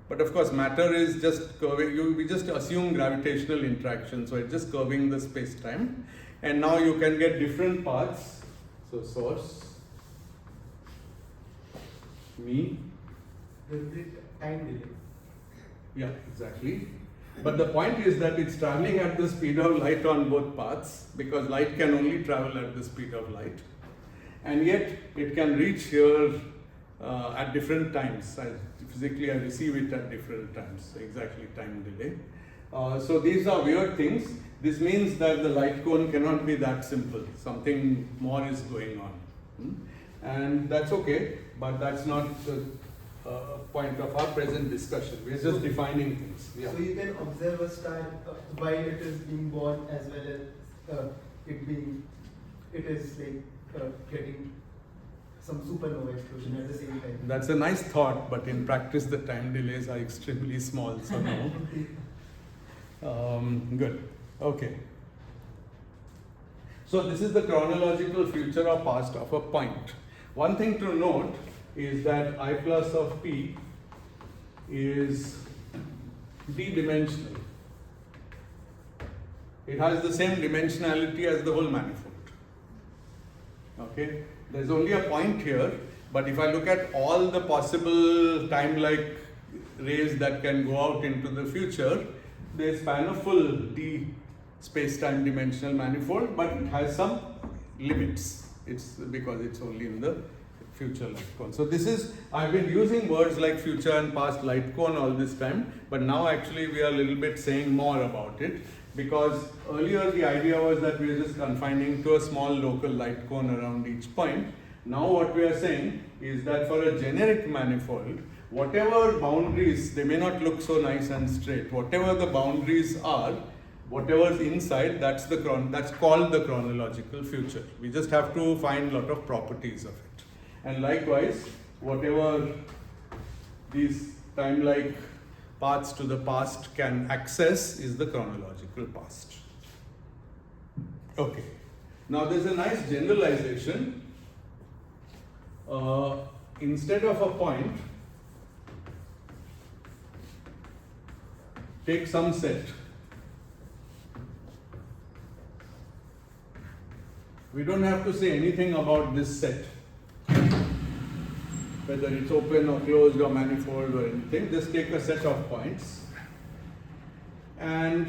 but of course matter is just curving. We just assume gravitational interaction, so it's just curving the space-time. And now you can get different paths. So source, me. There will be time delay. Yeah, exactly. But the point is that it's traveling at the speed of light on both paths, because light can only travel at the speed of light. And yet it can reach here at different times. Physically I receive it at different times, exactly time delay. So these are weird things. This means that the light cone cannot be that simple. Something more is going on. And that's okay, but that's not the point of our present discussion. We're just defining things. Yeah. So you can observe a star while it is being born, as well as it is like getting some supernova explosion at the same time. That's a nice thought, but in practice the time delays are extremely small, so no. Good. Okay. So this is the chronological future or past of a point. One thing to note is that I plus of P is d-dimensional. It has the same dimensionality as the whole manifold. Okay? There's only a point here, but if I look at all the possible time-like rays that can go out into the future, they span a full d space-time dimensional manifold, but it has some limits. It's because it's only in the future light cone. So this is, I've been using words like future and past light cone all this time, but now actually we are a little bit saying more about it, because earlier the idea was that we are just confining to a small local light cone around each point. Now what we are saying is that for a generic manifold, whatever boundaries, they may not look so nice and straight, whatever the boundaries are, whatever's inside, that's called the chronological future. We just have to find a lot of properties of it. And likewise, whatever these time-like paths to the past can access is the chronological past. Okay. Now there's a nice generalization. Instead of a point, take some set. We don't have to say anything about this set, whether it's open or closed or manifold or anything. Just take a set of points, and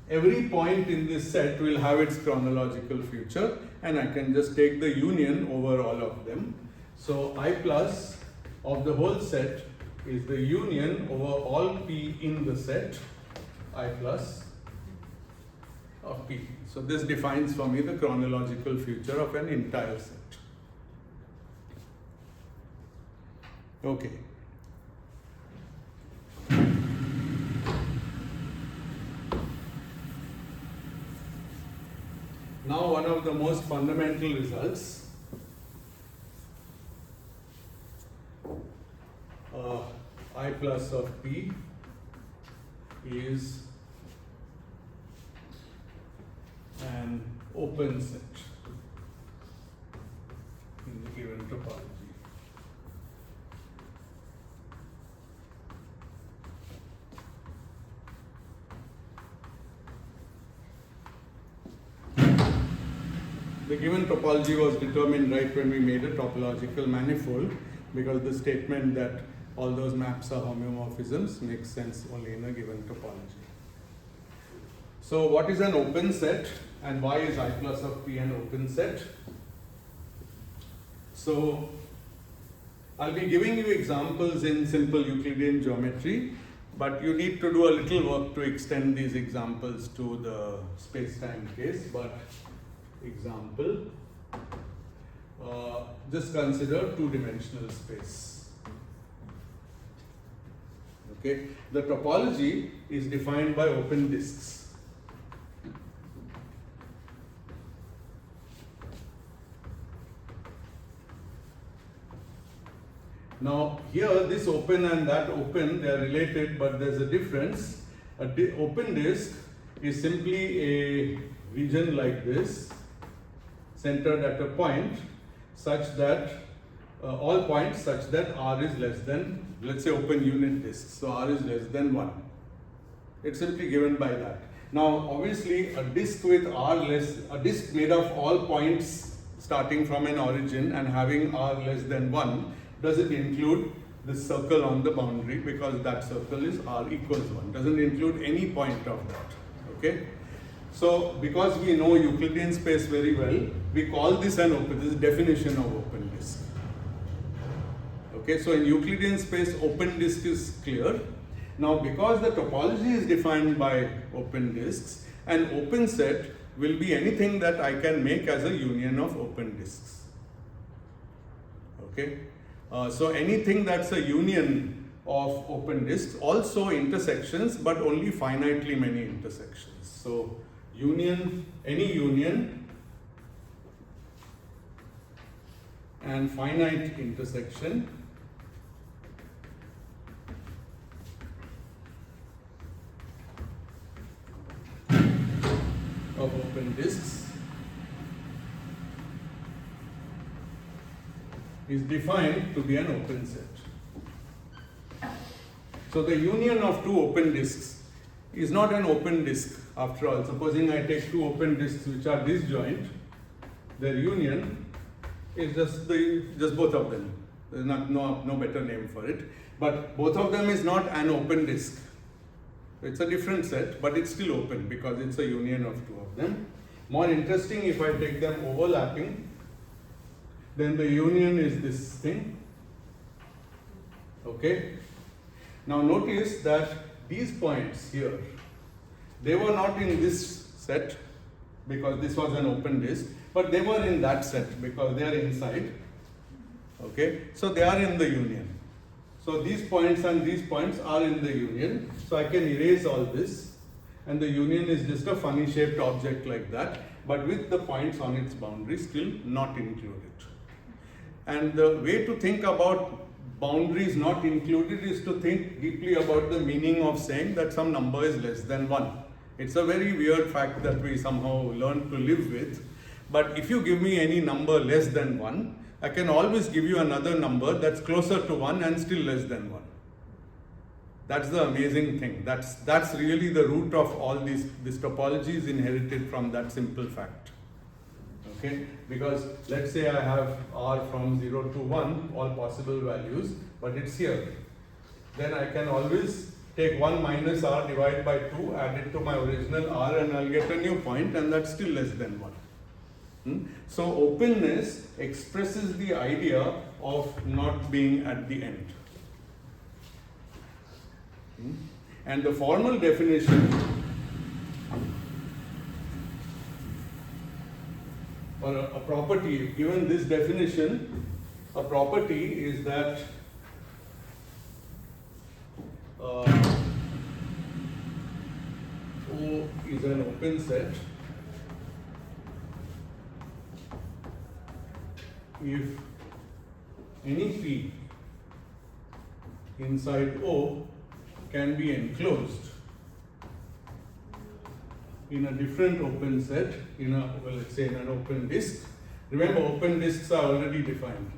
every point in this set will have its chronological future, and I can just take the union over all of them. So I plus of the whole set is the union over all P in the set, I plus of P. So this defines for me the chronological future of an entire set. Okay. Now one of the most fundamental results, I plus of P is an open set in the given topology. The given topology was determined right when we made a topological manifold, because the statement that all those maps are homeomorphisms makes sense only in a given topology. So what is an open set and why is I plus of P an open set? So I'll be giving you examples in simple Euclidean geometry, but you need to do a little work to extend these examples to the space-time case. But example, just consider two-dimensional space. Okay, the topology is defined by open disks. Now here this open and that open, they are related, but there's a difference. Open disk is simply a region like this, centered at a point such that all points such that R is less than, let's say, open unit disk. So R is less than 1. It's simply given by that. Now obviously a disk with a disk made of all points starting from an origin and having R less than 1 doesn't include this circle on the boundary, because that circle is R equals 1. Doesn't include any point of that. Okay? So because we know Euclidean space very well, we call this an open, this is definition of open disk. Okay, so in Euclidean space, open disk is clear. Now because the topology is defined by open disks, an open set will be anything that I can make as a union of open disks. Okay? So anything that's a union of open disks, also intersections, but only finitely many intersections. So union, any union and finite intersection of open disks is defined to be an open set. So the union of two open disks is not an open disk after all. Supposing I take two open disks which are disjoint, their union is just both of them. There's no better name for it. But both of them is not an open disk. It's a different set, but it's still open because it's a union of two of them. More interesting, if I take them overlapping, then the union is this thing. Okay? Now notice that these points here, they were not in this set because this was an open disk, but they were in that set because they are inside. Okay? So they are in the union. So these points and these points are in the union. So I can erase all this, and the union is just a funny shaped object like that, but with the points on its boundary still not included. And the way to think about boundaries not included is to think deeply about the meaning of saying that some number is less than 1. It's a very weird fact that we somehow learn to live with. But if you give me any number less than 1, I can always give you another number that's closer to 1 and still less than 1. That's the amazing thing. That's really the root of all this topology is inherited from that simple fact. Okay, because let's say I have R from 0 to 1, all possible values, but it's here. Then I can always take 1 minus R divided by 2, add it to my original R, and I'll get a new point, and that's still less than 1. So openness expresses the idea of not being at the end. And the formal definition or a property, given this definition, a property is that O is an open set if any P inside O can be enclosed in a different open set, let's say in an open disk. Remember, open disks are already defined.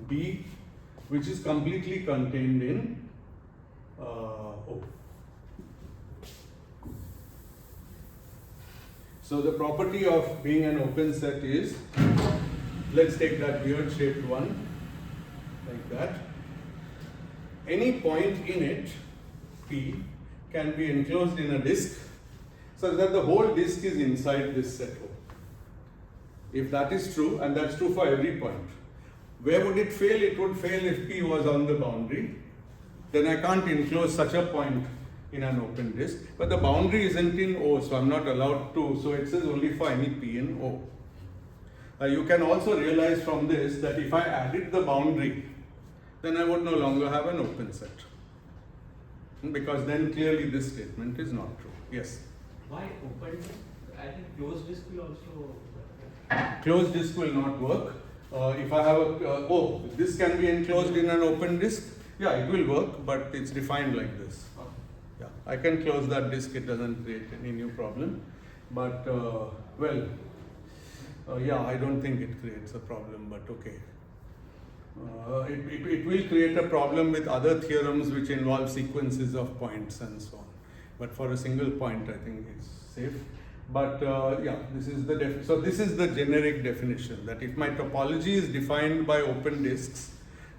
B, which is completely contained in O. So the property of being an open set is, let's take that weird shaped one, like that. Any point in it P can be enclosed in a disk such that the whole disk is inside this set O. If that is true, and that's true for every point, where would it fail? It would fail if P was on the boundary. Then I can't enclose such a point in an open disk. But the boundary isn't in O, so I'm not allowed to. So it says only for any P in O. You can also realize from this that if I added the boundary, then I would no longer have an open set. Because then clearly this statement is not true. Yes? Why open disk? I think closed disk will also. Closed disk will not work. If I have a, this can be enclosed in an open disk. Yeah, it will work, but it's defined like this. Yeah, I can close that disk, it doesn't create any new problem. But, yeah, I don't think it creates a problem, but okay. It will create a problem with other theorems which involve sequences of points and so on. But for a single point, I think it's safe. But yeah, this is the so this is the generic definition, that if my topology is defined by open disks,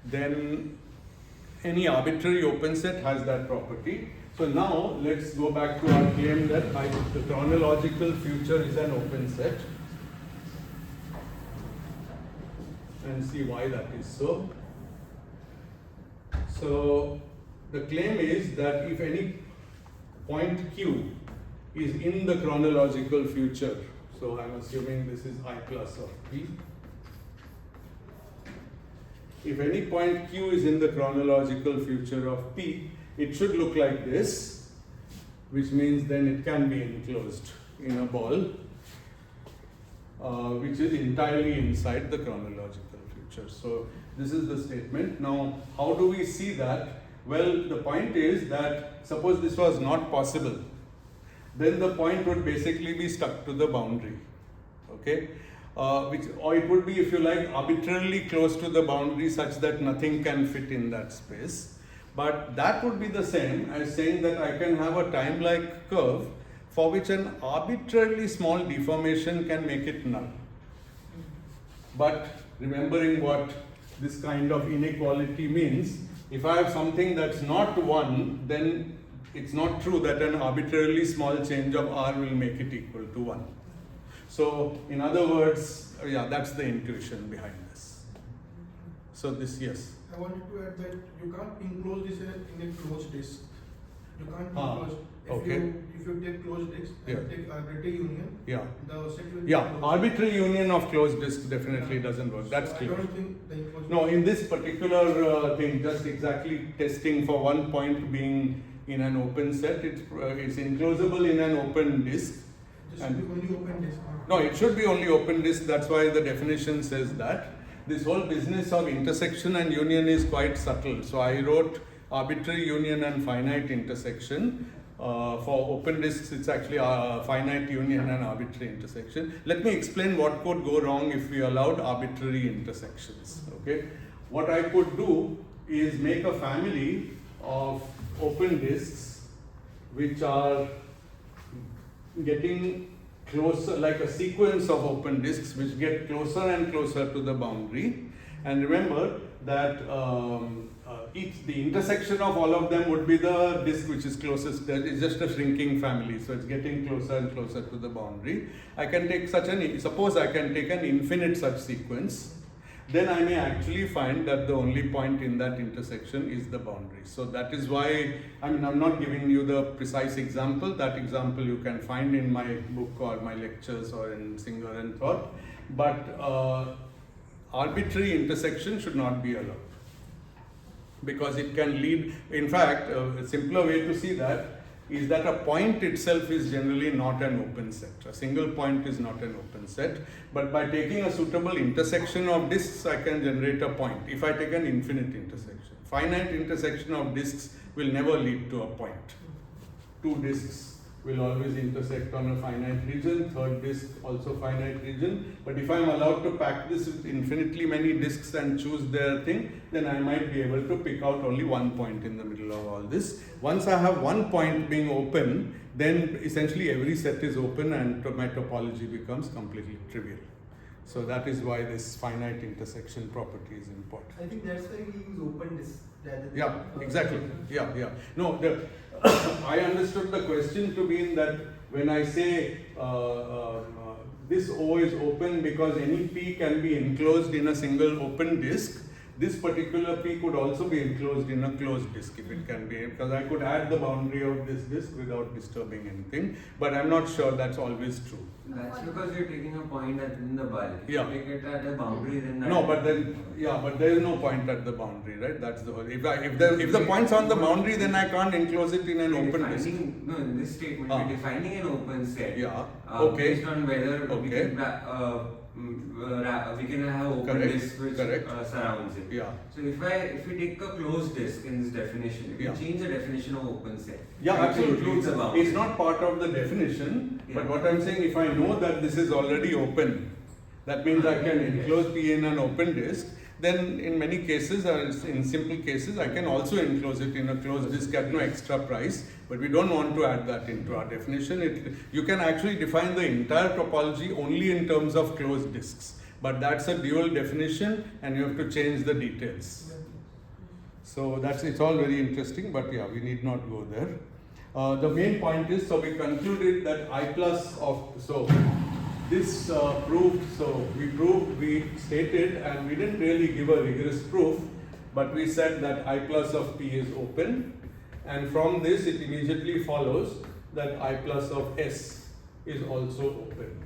then any arbitrary open set has that property. So now let's go back to our claim that the chronological future is an open set, and see why that is so. So the claim is that if any point Q is in the chronological future, so I'm assuming this is I plus of P. If any point Q is in the chronological future of P, it should look like this, which means then it can be enclosed in a ball, which is entirely inside the chronological future. So this is the statement. Now, how do we see that? Well, the point is that suppose this was not possible, then the point would basically be stuck to the boundary, okay? Or it would be, if you like, arbitrarily close to the boundary such that nothing can fit in that space. But that would be the same as saying that I can have a time-like curve for which an arbitrarily small deformation can make it null. But remembering what this kind of inequality means, if I have something that's not 1, then it's not true that an arbitrarily small change of R will make it equal to 1. So, in other words, yeah, that's the intuition behind this. So this, yes. I wanted to add that you can't enclose this in a closed disk. You can't enclose. If you take closed disk and take arbitrary union, the set will be closed. Arbitrary union of closed disk definitely doesn't work. That's so clear. I don't think the enclosure. No, in this particular thing, just exactly testing for one point being in an open set, it's enclosable in an open disk. This should be only open disk. No, it should be only open disk. That's why the definition says that. This whole business of intersection and union is quite subtle. So I wrote arbitrary union and finite intersection. For open disks, it's actually finite union and arbitrary intersection. Let me explain what could go wrong if we allowed arbitrary intersections. Okay, what I could do is make a family of open disks which are getting closer, like a sequence of open disks which get closer and closer to the boundary. And remember that the intersection of all of them would be the disk which is closest. It's just a shrinking family, so it's getting closer and closer to the boundary. I can take suppose I can take an infinite such sequence, then I may actually find that the only point in that intersection is the boundary. So that is why, I'm not giving you the precise example. That example you can find in my book or my lectures or in Singer and Thought. But arbitrary intersection should not be allowed, because it can lead, in fact, a simpler way to see that is that a point itself is generally not an open set. A single point is not an open set, but by taking a suitable intersection of disks, I can generate a point. If I take an infinite intersection, finite intersection of disks will never lead to a point. Two disks will always intersect on a finite region, third disk also finite region. But if I'm allowed to pack this with infinitely many disks and choose their thing, then I might be able to pick out only one point in the middle of all this. Once I have one point being open, then essentially every set is open and my topology becomes completely trivial. So that is why this finite intersection property is important. I think that's why we use open disk rather than. Yeah, exactly. Yeah. No, I understood the question to mean that when I say this O is open because any P can be enclosed in a single open disk, this particular P could also be enclosed in a closed disk if it can be, because I could add the boundary of this disk without disturbing anything, but I'm not sure that's always true. That's because you're taking a point in the bulk. If Yeah. you take it at a boundary, then that No, but then, yeah, but there is no point at the boundary, right? That's the whole. If the point's on the boundary, then I can't enclose it in an open disk. No, in this statement, we're defining an open set. Yeah. Based on whether we Okay. we can have open Correct. disk which Correct. surrounds it. Yeah. So if we take a closed disk in this definition, if Yeah. we change the definition of open set, Yeah, it absolutely. includes the boundary. It's not part of the definition, but Yeah. what I'm saying, if I know that this is already open, that means I can enclose P in an open disk, then in many cases, or in simple cases, I can also enclose it in a closed disk at no extra price, but we don't want to add that into our definition. You can actually define the entire topology only in terms of closed disks, but that's a dual definition and you have to change the details. So it's all very interesting, but yeah, we need not go there. The main point is, so we concluded that I plus of, so this proved, so we stated, and we didn't really give a rigorous proof, but we said that I plus of P is open, and from this it immediately follows that I plus of S is also open.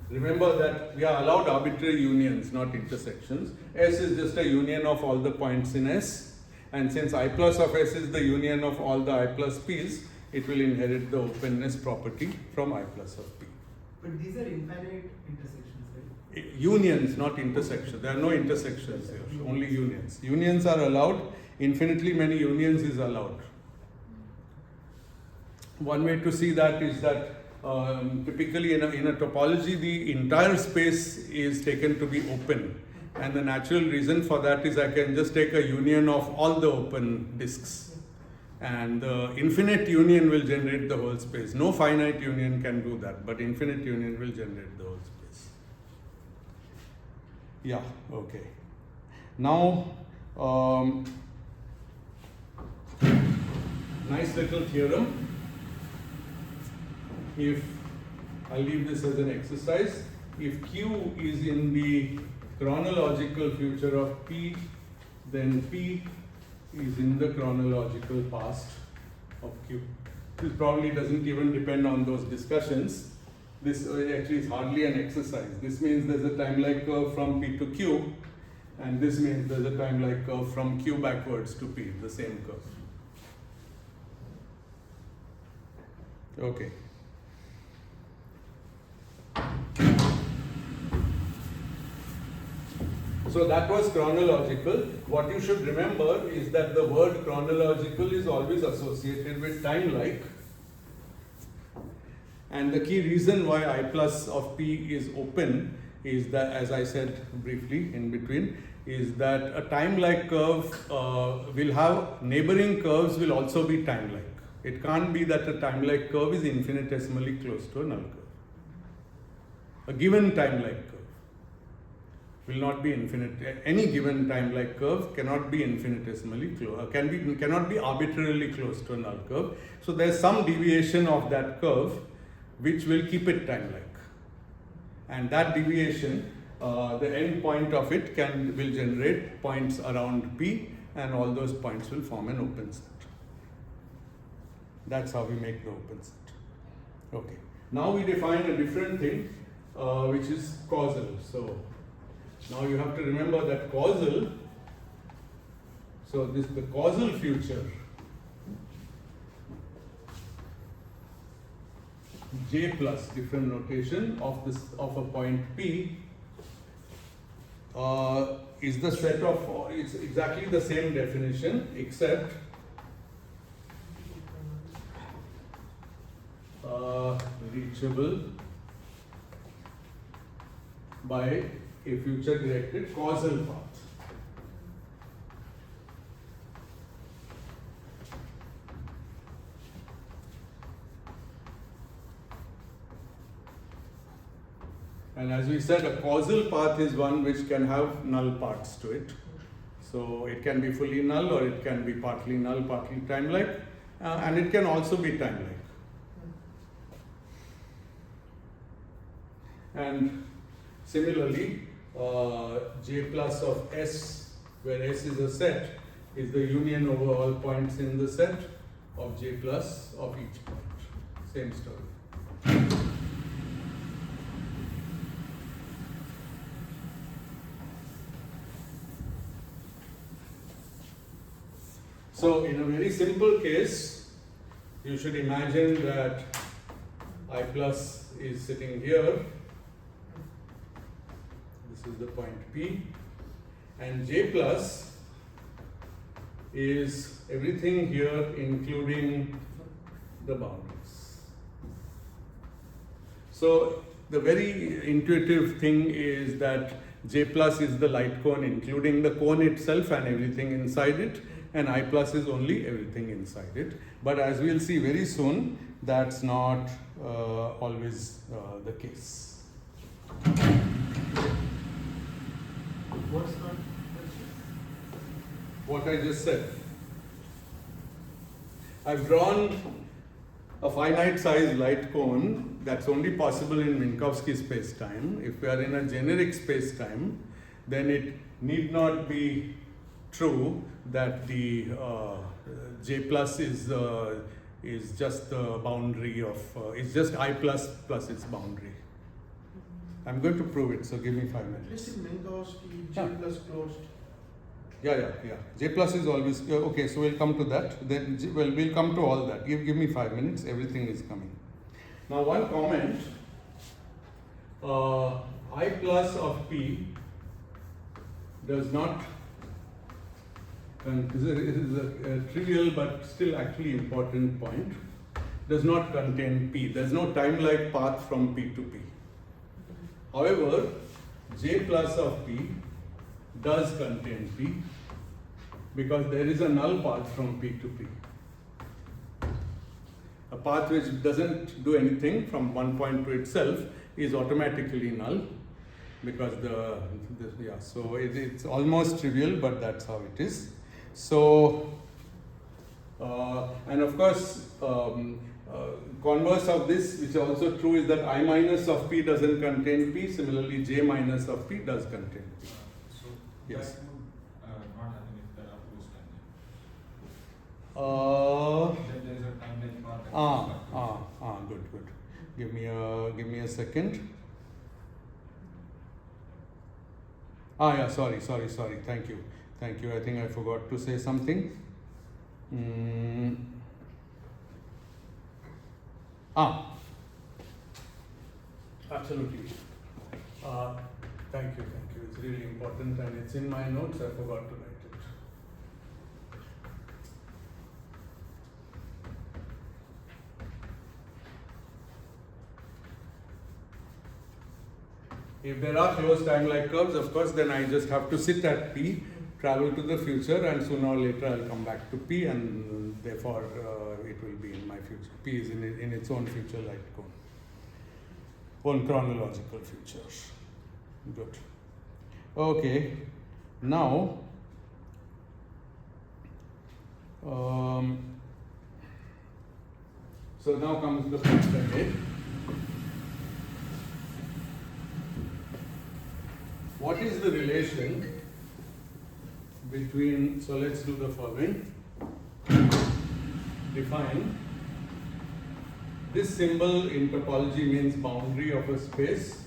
Remember that we are allowed arbitrary unions, not intersections. S is just a union of all the points in S, and since I plus of S is the union of all the I plus P's, it will inherit the openness property from I plus of P. But these are infinite intersections, right? Unions, not intersections. There are no intersections here, only unions. Unions are allowed, infinitely many unions is allowed. One way to see that is that typically in a topology, the entire space is taken to be open. And the natural reason for that is I can just take a union of all the open disks. And the infinite union will generate the whole space. No finite union can do that, but infinite union will generate the whole space. Yeah, okay. Now, nice little theorem. If I leave this as an exercise, if Q is in the chronological future of P, then P is in the chronological past of Q. This probably doesn't even depend on those discussions. This actually is hardly an exercise. This means there's a timeline curve from P to Q, and this means there's a timeline curve from Q backwards to P, the same curve. Okay. So that was chronological. What you should remember is that the word chronological is always associated with time-like. And the key reason why I plus of P is open is that, as I said briefly in between, is that a time-like curve will have neighboring curves will also be time-like. It can't be that a time-like curve is infinitesimally close to a null curve. A given time-like curve will not be infinite. Any given time-like curve cannot be infinitesimally close. Cannot be arbitrarily close to a null curve. So there's some deviation of that curve which will keep it time-like, and that deviation, the end point of it will generate points around P, and all those points will form an open set. That's how we make the open set. Okay. Now we define a different thing, which is causal. So now you have to remember that causal. So the causal future, J plus different notation of a point P is the set of, it's exactly the same definition except reachable by a future directed causal path. And as we said, a causal path is one which can have null parts to it. So it can be fully null, or it can be partly null, partly time-like, and it can also be time-like. And similarly, J plus of S, where S is a set, is the union over all points in the set of J plus of each point. Same story. So in a very simple case, you should imagine that I plus is sitting here. This is the point P, and J plus is everything here including the boundaries. So the very intuitive thing is that J plus is the light cone including the cone itself and everything inside it, and I plus is only everything inside it. But as we'll see very soon, that's not always the case. What's not? What I just said. I've drawn a finite size light cone that's only possible in Minkowski spacetime. If we are in a generic spacetime, then it need not be true that the J plus is just the boundary of, it's just I plus plus its boundary. I'm going to prove it, so give me 5 At minutes. least in Minkowski, J plus closed. Yeah. J plus is always, okay, so we'll come to that. Then, well, we'll come to all that. Give me 5 minutes, everything is coming. Now, one comment, I plus of P does not, and this is a trivial but still actually important point, does not contain P. There's no time-like path from P to P. However, J plus of P does contain P, because there is a null path from P to P. A path which doesn't do anything from one point to itself is automatically null, because so it's almost trivial, but that's how it is. So, and of course, converse of this, which is also true, is that I minus of P doesn't contain P. Similarly, J minus of P does contain P. So Yes. that would not happen if there are closed timelines. Then there is a timeline part. Good. Give me a second. Yeah, sorry. Thank you. I think I forgot to say something. Absolutely. Thank you. It's really important, and it's in my notes. I forgot to write it. If there are closed time-like curves, of course, then I just have to sit at P, travel to the future, and sooner or later I'll come back to P, and therefore it will be in my future. P is in its own future light cone, own chronological future. Good. Okay. Now, so now comes the point I made. What is the relation between, so let's do the following. Define, this symbol in topology means boundary of a space.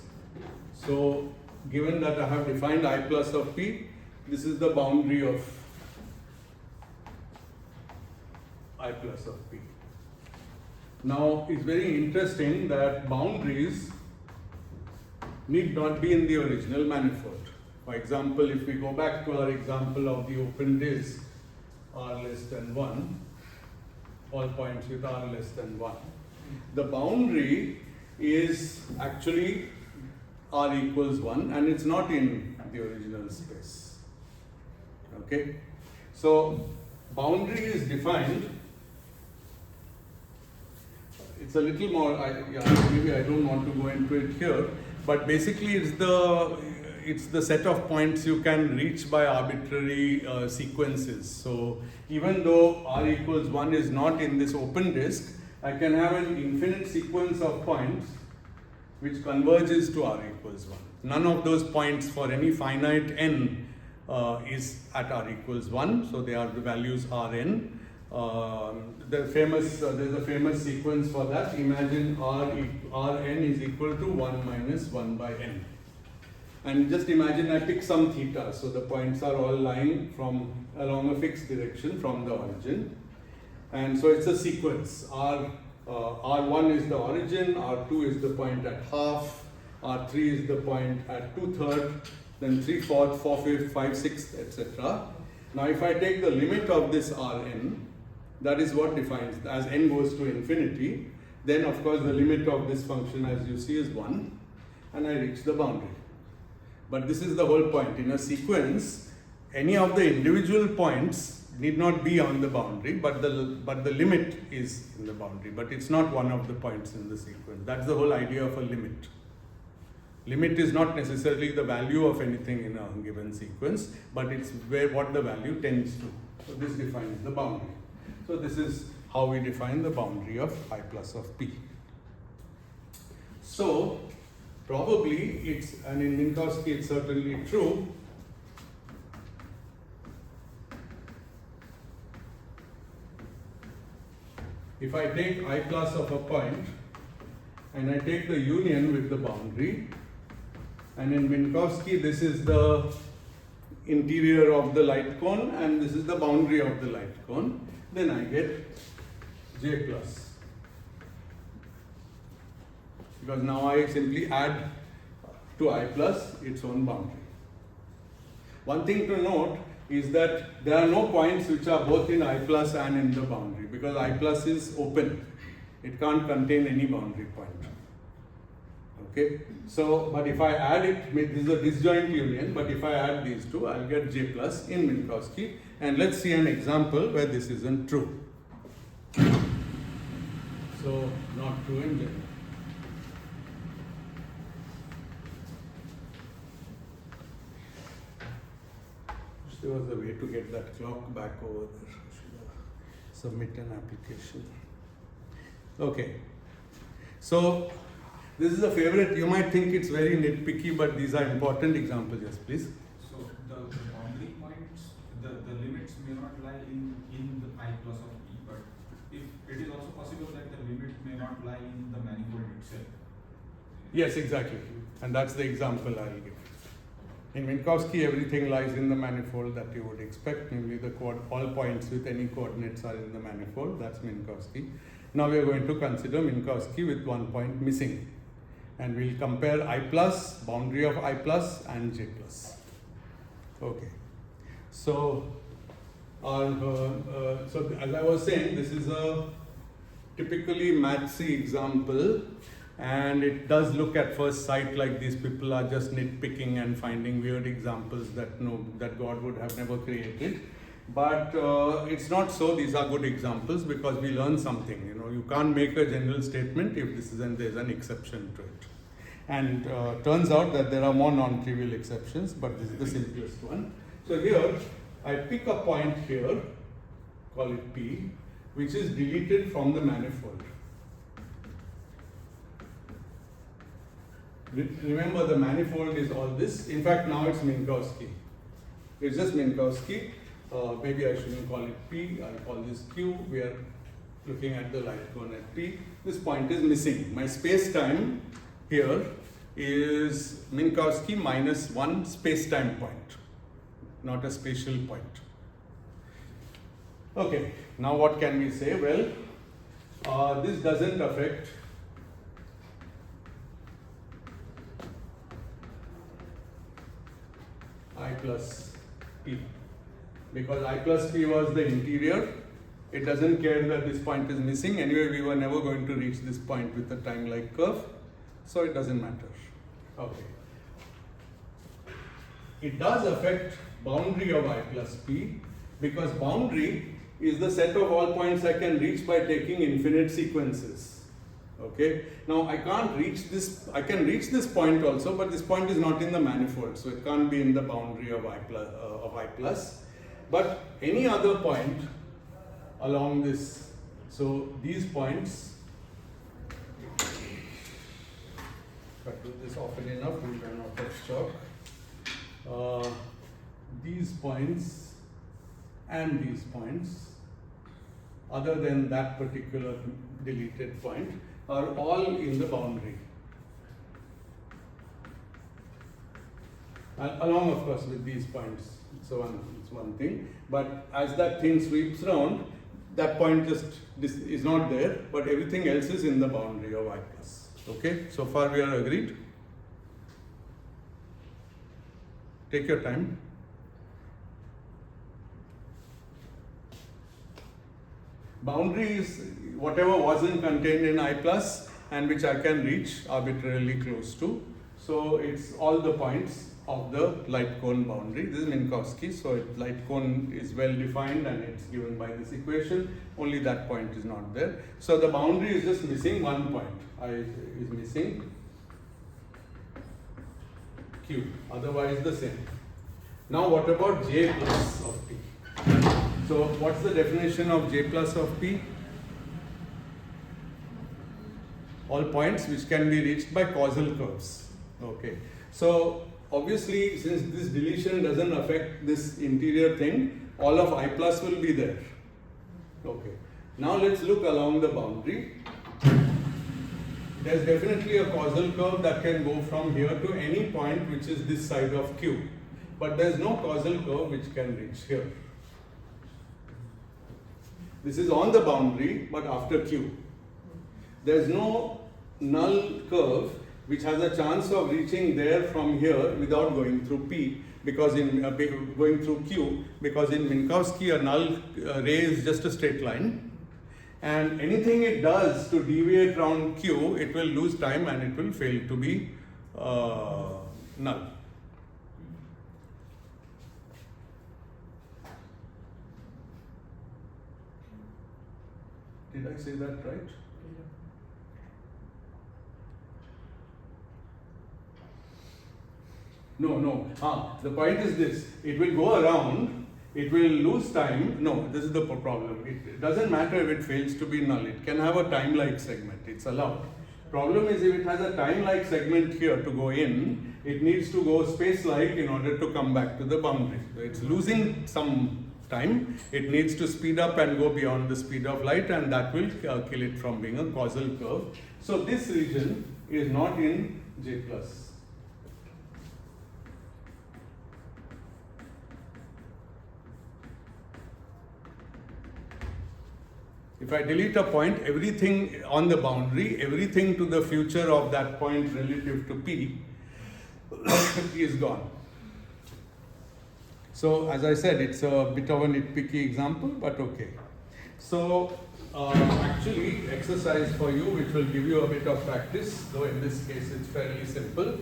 So given that I have defined I plus of P, this is the boundary of I plus of P. Now it's very interesting that boundaries need not be in the original manifold. For example, if we go back to our example of the open disk r less than 1, all points with r less than 1, the boundary is actually r equals 1, and it's not in the original space. Okay? So boundary is defined. It's a little more, maybe I don't want to go into it here, but basically it's the set of points you can reach by arbitrary sequences. So even though r equals 1 is not in this open disk, I can have an infinite sequence of points which converges to r equals 1. None of those points for any finite n is at r equals 1, so they are the values Rn. There's a famous sequence for that. Imagine Rn is equal to 1 minus 1 by n. And just imagine I pick some theta, so the points are all lying along a fixed direction from the origin. And so it's a sequence. R1 is the origin, R2 is the point at half, R3 is the point at 2/3, then 3/4, 4/5, 5/6, etc. Now if I take the limit of this Rn, that is what defines, as n goes to infinity, then of course the limit of this function, as you see, is 1, and I reach the boundary. But this is the whole point. In a sequence, any of the individual points need not be on the boundary, but the limit is in the boundary, but it's not one of the points in the sequence. That's the whole idea of a limit. Limit is not necessarily the value of anything in a given sequence, but it's what the value tends to. So this defines the boundary. So this is how we define the boundary of I plus of P. So probably and in Minkowski it's certainly true, if I take I plus of a point and I take the union with the boundary, and in Minkowski this is the interior of the light cone and this is the boundary of the light cone, then I get J plus. Because now I simply add to I plus its own boundary. One thing to note is that there are no points which are both in I plus and in the boundary, because I plus is open. It can't contain any boundary point. Okay, so but if I add it, this is a disjoint union, but if I add these two, I'll get J plus in Minkowski. And let's see an example where this isn't true. So, not true in general. There was a way to get that clock back over there. Submit an application. Okay. So, this is a favorite. You might think it's very nitpicky, but these are important examples. Yes, please. So the boundary points, the limits may not lie in the I plus of P, but if it is also possible that the limit may not lie in the manifold itself. Yes, exactly. And that's the example I'll give. In Minkowski, everything lies in the manifold that you would expect, namely all points with any coordinates are in the manifold. That's Minkowski. Now we are going to consider Minkowski with one point missing. And we'll compare I plus, boundary of I plus, and J plus. Okay. So, so as I was saying, this is a typically mathsy example, and it does look at first sight like these people are just nitpicking and finding weird examples that God would have never created. But it's not so. These are good examples because we learn something. You can't make a general statement if there's an exception to it. And turns out that there are more non-trivial exceptions, but this is the simplest one. So here, I pick a point here, call it P, which is deleted from the manifold. Remember, the manifold is all this. In fact, now it's Minkowski. It's just Minkowski. Maybe I shouldn't call it P. I'll call this Q. We are looking at the light cone at P. This point is missing. My space-time here is Minkowski minus one space-time point, not a spatial point. Okay, now what can we say? Well, this doesn't affect I plus P, because I plus P was the interior. It doesn't care that this point is missing. Anyway, we were never going to reach this point with a time-like curve, so it doesn't matter. Okay. It does affect boundary of I plus P, because boundary is the set of all points I can reach by taking infinite sequences. Okay. Now I can't reach this. I can reach this point also, but this point is not in the manifold, so it can't be in the boundary of I plus. But any other point along this. So these points. If I do this often enough, we'll run out of stock. These points and these points, other than that particular deleted point, are all in the boundary. Along, of course, with these points. So it's one thing. But as that thing sweeps around, that point just is not there, but everything else is in the boundary of I plus. Okay, so far we are agreed. Take your time. Boundary is whatever wasn't contained in I plus and which I can reach arbitrarily close to. So it's all the points of the light cone boundary. This is Minkowski, so light cone is well defined and it's given by this equation. Only that point is not there. So the boundary is just missing one point. I is missing Q, otherwise the same. Now what about J plus of P? So what's the definition of J plus of P? All points which can be reached by causal curves. Okay. So obviously, since this deletion doesn't affect this interior thing, all of I plus will be there. Okay. Now let's look along the boundary. There's definitely a causal curve that can go from here to any point which is this side of Q. But there's no causal curve which can reach here. This is on the boundary, but after Q. There's no null curve which has a chance of reaching there from here without going through P, because in going through Q, because in Minkowski a null ray is just a straight line, and anything it does to deviate around Q, it will lose time and it will fail to be null. Did I say that right? No. The point is this. It will go around, it will lose time. No, this is the problem. It doesn't matter if it fails to be null. It can have a time-like segment. It's allowed. Problem is, if it has a time-like segment here to go in, it needs to go space-like in order to come back to the boundary. So it's losing some time. It needs to speed up and go beyond the speed of light, and that will kill it from being a causal curve. So this region is not in J plus. If I delete a point, everything on the boundary, everything to the future of that point relative to P is gone. So as I said, it's a bit of a nitpicky example, but okay. So actually, exercise for you, which will give you a bit of practice, though in this case it's fairly simple.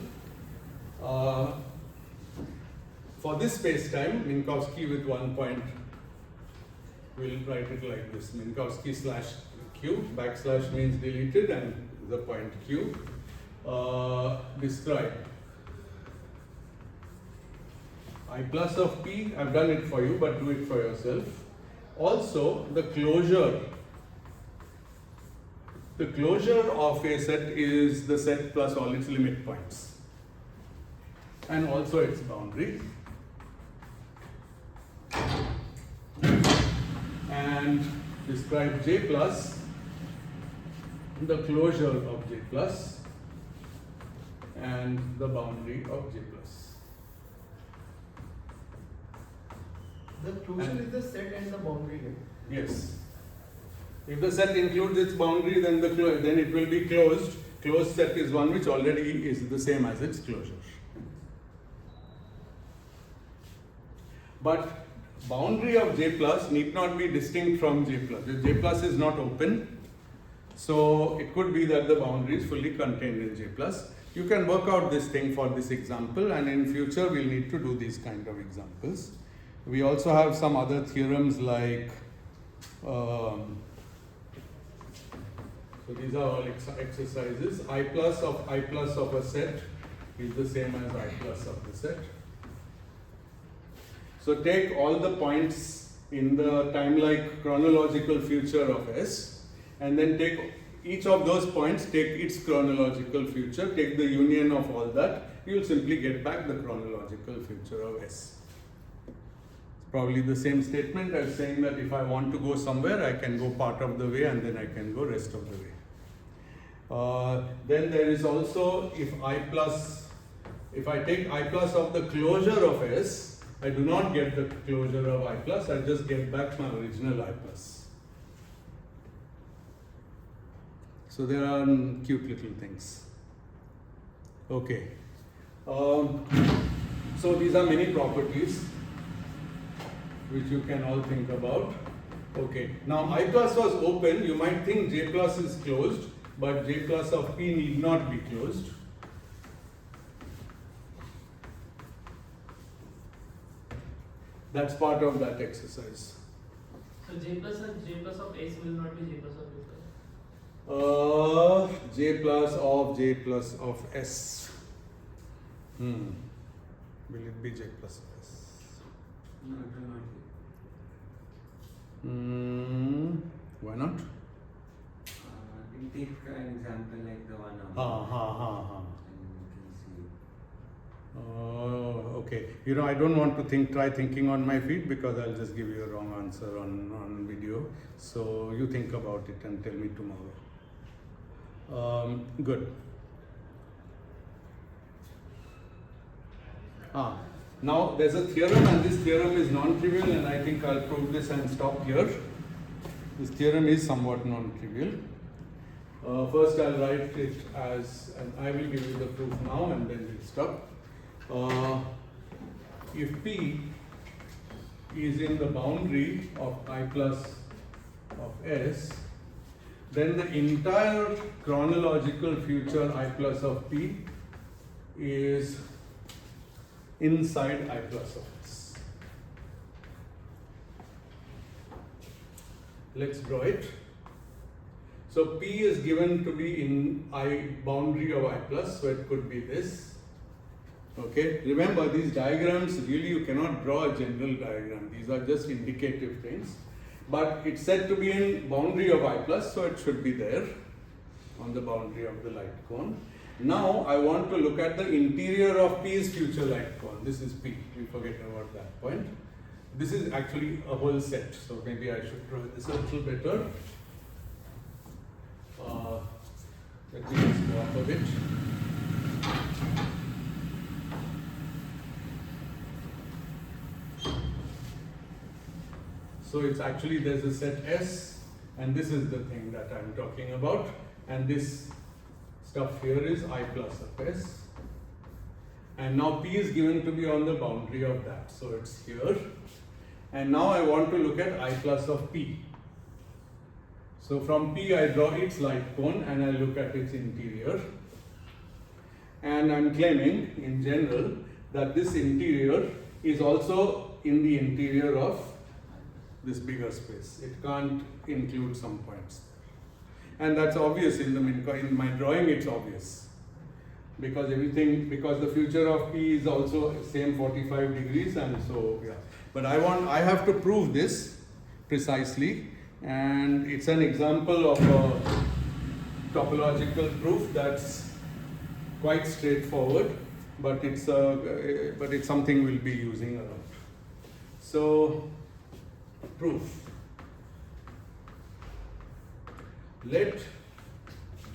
For this space-time, Minkowski with 1 point, we'll write it like this: Minkowski slash Q, backslash means deleted, and the point Q. Describe I plus of P. I've done it for you, but do it for yourself. Also, the closure of a set is the set plus all its limit points, and also its boundary. And describe J plus, the closure of J plus, and the boundary of J plus. The closure is the set and the boundary, right? Yes. If the set includes its boundary, then then it will be closed. Closed set is one which already is the same as its closure. But boundary of J plus need not be distinct from J plus. J plus is not open, so it could be that the boundary is fully contained in J plus. You can work out this thing for this example, and in future we'll need to do these kind of examples. We also have some other theorems like So these are all exercises. I plus of a set is the same as I plus of the set. So take all the points in the time-like chronological future of S, and then take each of those points, take its chronological future, take the union of all that, you will simply get back the chronological future of S. It's probably the same statement as saying that if I want to go somewhere, I can go part of the way and then I can go rest of the way. Then there is also, if I take I plus of the closure of S, I do not get the closure of I plus, I just get back my original I plus. So there are cute little things. Okay. So these are many properties which you can all think about. Okay. Now I plus was open. You might think J plus is closed, but J plus of P need not be closed. That's part of that exercise. So J plus and J plus of S will not be J plus of J plus. J plus of S. Will it be J plus of S? No, it will not be. Why not? We'll take an example like the one Ha. and we can see. Okay. I don't want to try thinking on my feet because I'll just give you a wrong answer on video. So you think about it and tell me tomorrow. Good. Now there's a theorem, and this theorem is non-trivial, and I think I'll prove this and stop here. This theorem is somewhat non-trivial. First I'll write it as, and I will give you the proof now and then we'll stop. If P is in the boundary of I plus of S, then the entire chronological future I plus of P is inside I plus of S. Let's draw it. So P is given to be in I boundary of I plus, so it could be this. Okay, remember these diagrams, really you cannot draw a general diagram. These are just indicative things. But it's said to be in boundary of I plus, so it should be there on the boundary of the light cone. Now I want to look at the interior of P's future light cone. This is P, we forget about that point. This is actually a whole set, so maybe I should draw this a little better. Let me just go up a bit. So it's actually, there's a set S, and this is the thing that I'm talking about, and this stuff here is I plus of S, and now P is given to be on the boundary of that, so it's here, and now I want to look at I plus of P. So from P I draw its light cone and I look at its interior, and I'm claiming in general that this interior is also in the interior of this bigger space. It can't include some points. And that's obvious in my drawing, it's obvious. Because the future of P is also same 45 degrees, and so yeah. But I have to prove this precisely, and it's an example of a topological proof that's quite straightforward, but it's something we'll be using a lot. So proof. Let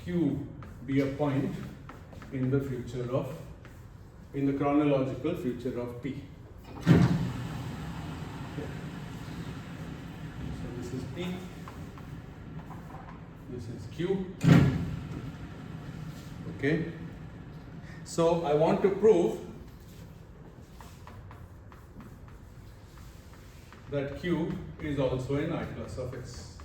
Q be a point in the chronological future of P. Okay. So this is P, this is Q. Okay. So I want to prove that Q is also in I plus of S,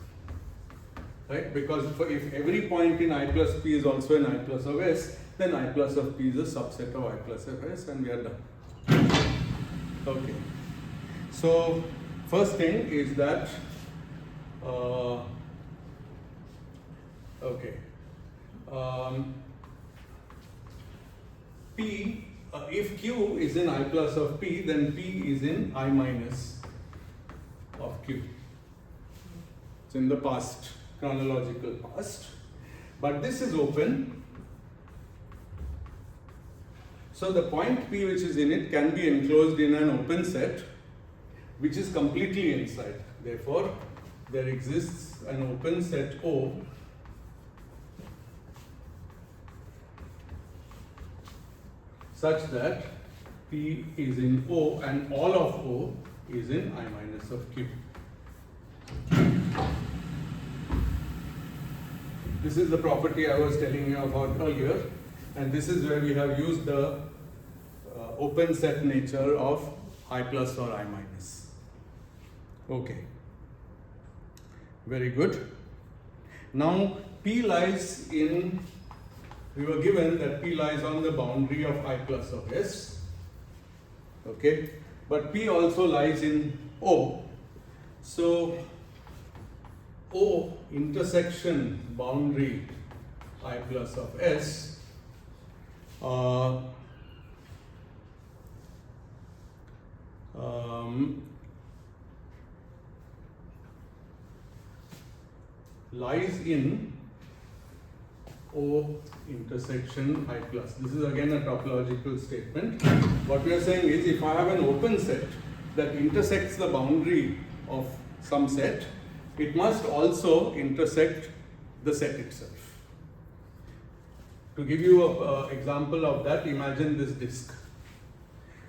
right? Because if every point in I plus P is also in I plus of S, then I plus of P is a subset of I plus of S, and we are done. Okay. So first thing is that Okay. P, if Q is in I plus of P, then P is in I minus of Q. It's in the past, chronological past. But this is open. So the point P which is in it can be enclosed in an open set which is completely inside. Therefore, there exists an open set O such that P is in O and all of O is in I minus of Q. This is the property I was telling you about earlier, and this is where we have used the open set nature of I plus or I minus. Okay. Very good. Now P lies in, we were given that P lies on the boundary of I plus of S. Okay. But P also lies in O. So O intersection boundary I plus of S lies in O intersection I plus. This is again a topological statement. What we are saying is, if I have an open set that intersects the boundary of some set, it must also intersect the set itself. To give you an example of that, imagine this disk.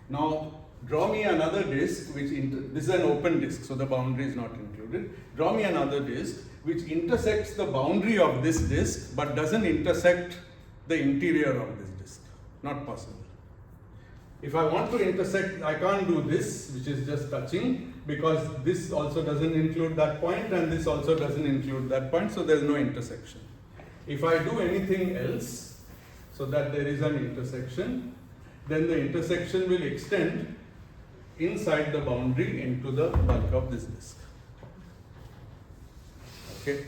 Now, draw me another disk which, this is an open disk, so the boundary is not included. Draw me another disk which intersects the boundary of this disk but doesn't intersect the interior of this disk. Not possible. If I want to intersect, I can't do this, which is just touching, because this also doesn't include that point and this also doesn't include that point, so there's no intersection. If I do anything else so that there is an intersection, then the intersection will extend inside the boundary into the bulk of this disk. Okay.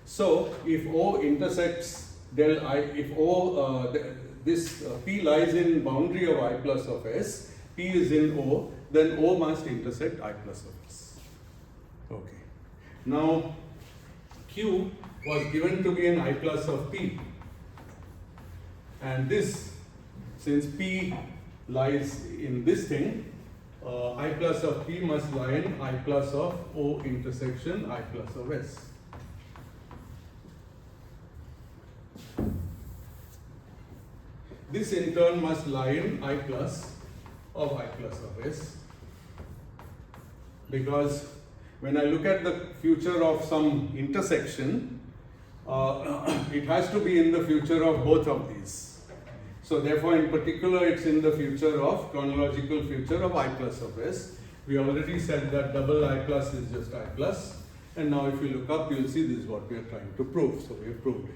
So if O intersects del I, if O P lies in boundary of I plus of S, P is in O, then O must intersect I plus of S. Okay. Now Q was given to be in I plus of P, and this, since P lies in this thing, I plus of P must lie in I plus of O intersection I plus of S. This in turn must lie in I plus of S, because when I look at the future of some intersection, it has to be in the future of both of these. So therefore, in particular, it's in the future of, chronological future of I plus of S. We already said that double I plus is just I plus, and now if you look up, you'll see this is what we are trying to prove. So we have proved it.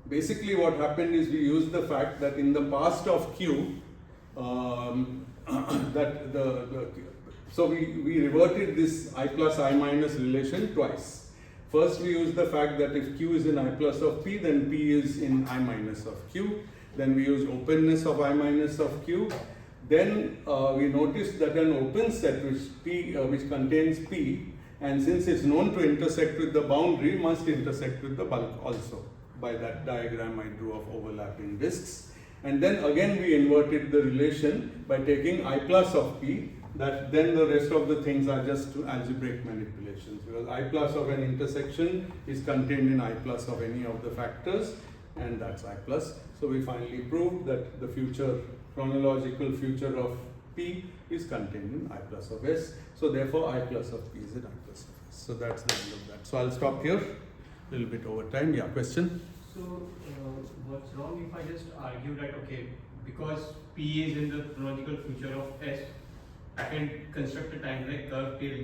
Basically, what happened is we used the fact that in the past of Q, so we reverted this I plus I minus relation twice. First, we used the fact that if Q is in I plus of P, then P is in I minus of Q. Then we used openness of I minus of Q. Then we noticed that an open set which contains P, and since it's known to intersect with the boundary, must intersect with the bulk also, by that diagram I drew of overlapping disks. And then again we inverted the relation by taking I plus of P, that then the rest of the things are just algebraic manipulations, because I plus of an intersection is contained in I plus of any of the factors, and that's I plus. So we finally proved that the chronological future of P is contained in I plus of S. So therefore I plus of P is in I plus of S. So that's the end of that. So I'll stop here, a little bit over time. Yeah, question? So what's wrong if I just argue that, okay, because P is in the chronological future of S, I can construct a time-like curve till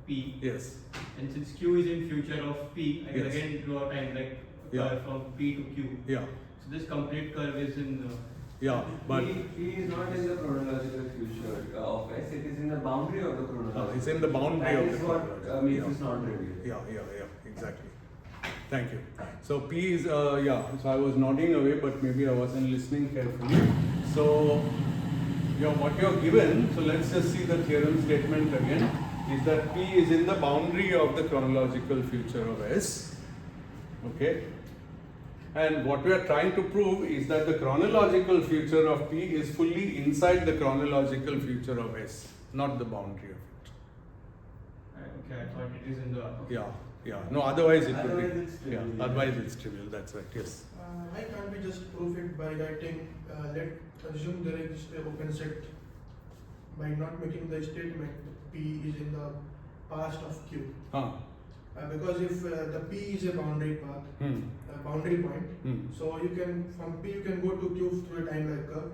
P. Yes. And since Q is in future of P, I can Yes. again draw a time-like curve Yeah. from P to Q. Yeah. So this complete curve is in Yeah, but P is not in the chronological future of S, it is in the boundary of the chronological. it's in the boundary That of is the what chronological. makes Yeah. this not trivial. Yeah, exactly. Thank you. So P is, so I was nodding away, but maybe I wasn't listening carefully. So, what you're given, so let's just see the theorem statement again, is that P is in the boundary of the chronological future of S. Okay? And what we are trying to prove is that the chronological future of P is fully inside the chronological future of S, not the boundary of it. Okay, I thought it is in the. Yeah. No, otherwise it would Otherwise be. it's trivial. Yeah, otherwise it's trivial. That's right. Yes. Why can't we just prove it by writing, let's assume there is an open set, by not making the statement P is in the past of Q? Because if the P is a boundary path, a boundary point, so you can, from P you can go to Q through a time-like curve,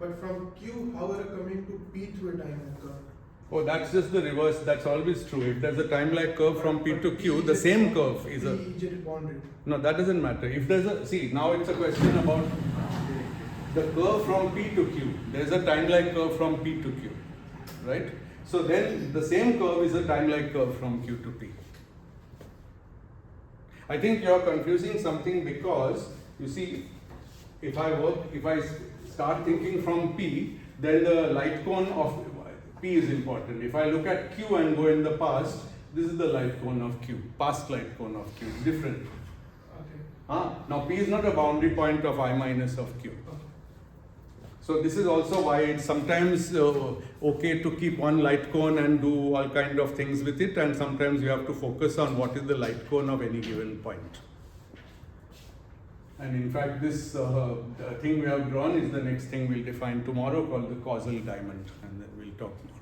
but from Q, however, coming to P through a time-like curve. Oh, that's just the reverse. That's always true. If there's a time-like curve from P to Q, the same curve is a. P is a boundary. No, that doesn't matter. If there's a, see, now it's a question about the curve from P to Q. There's a time-like curve from P to Q, right? So then the same curve is a time-like curve from Q to P. I think you're confusing something because, you see, if I start thinking from P, then the light cone of P is important. If I look at Q and go in the past, this is the light cone of Q, past light cone of Q, different. Okay. Now P is not a boundary point of I minus of Q. So this is also why it's sometimes okay to keep one light cone and do all kind of things with it, and sometimes you have to focus on what is the light cone of any given point. And in fact, this thing we have drawn is the next thing we'll define tomorrow, called the causal diamond, and then we'll talk more.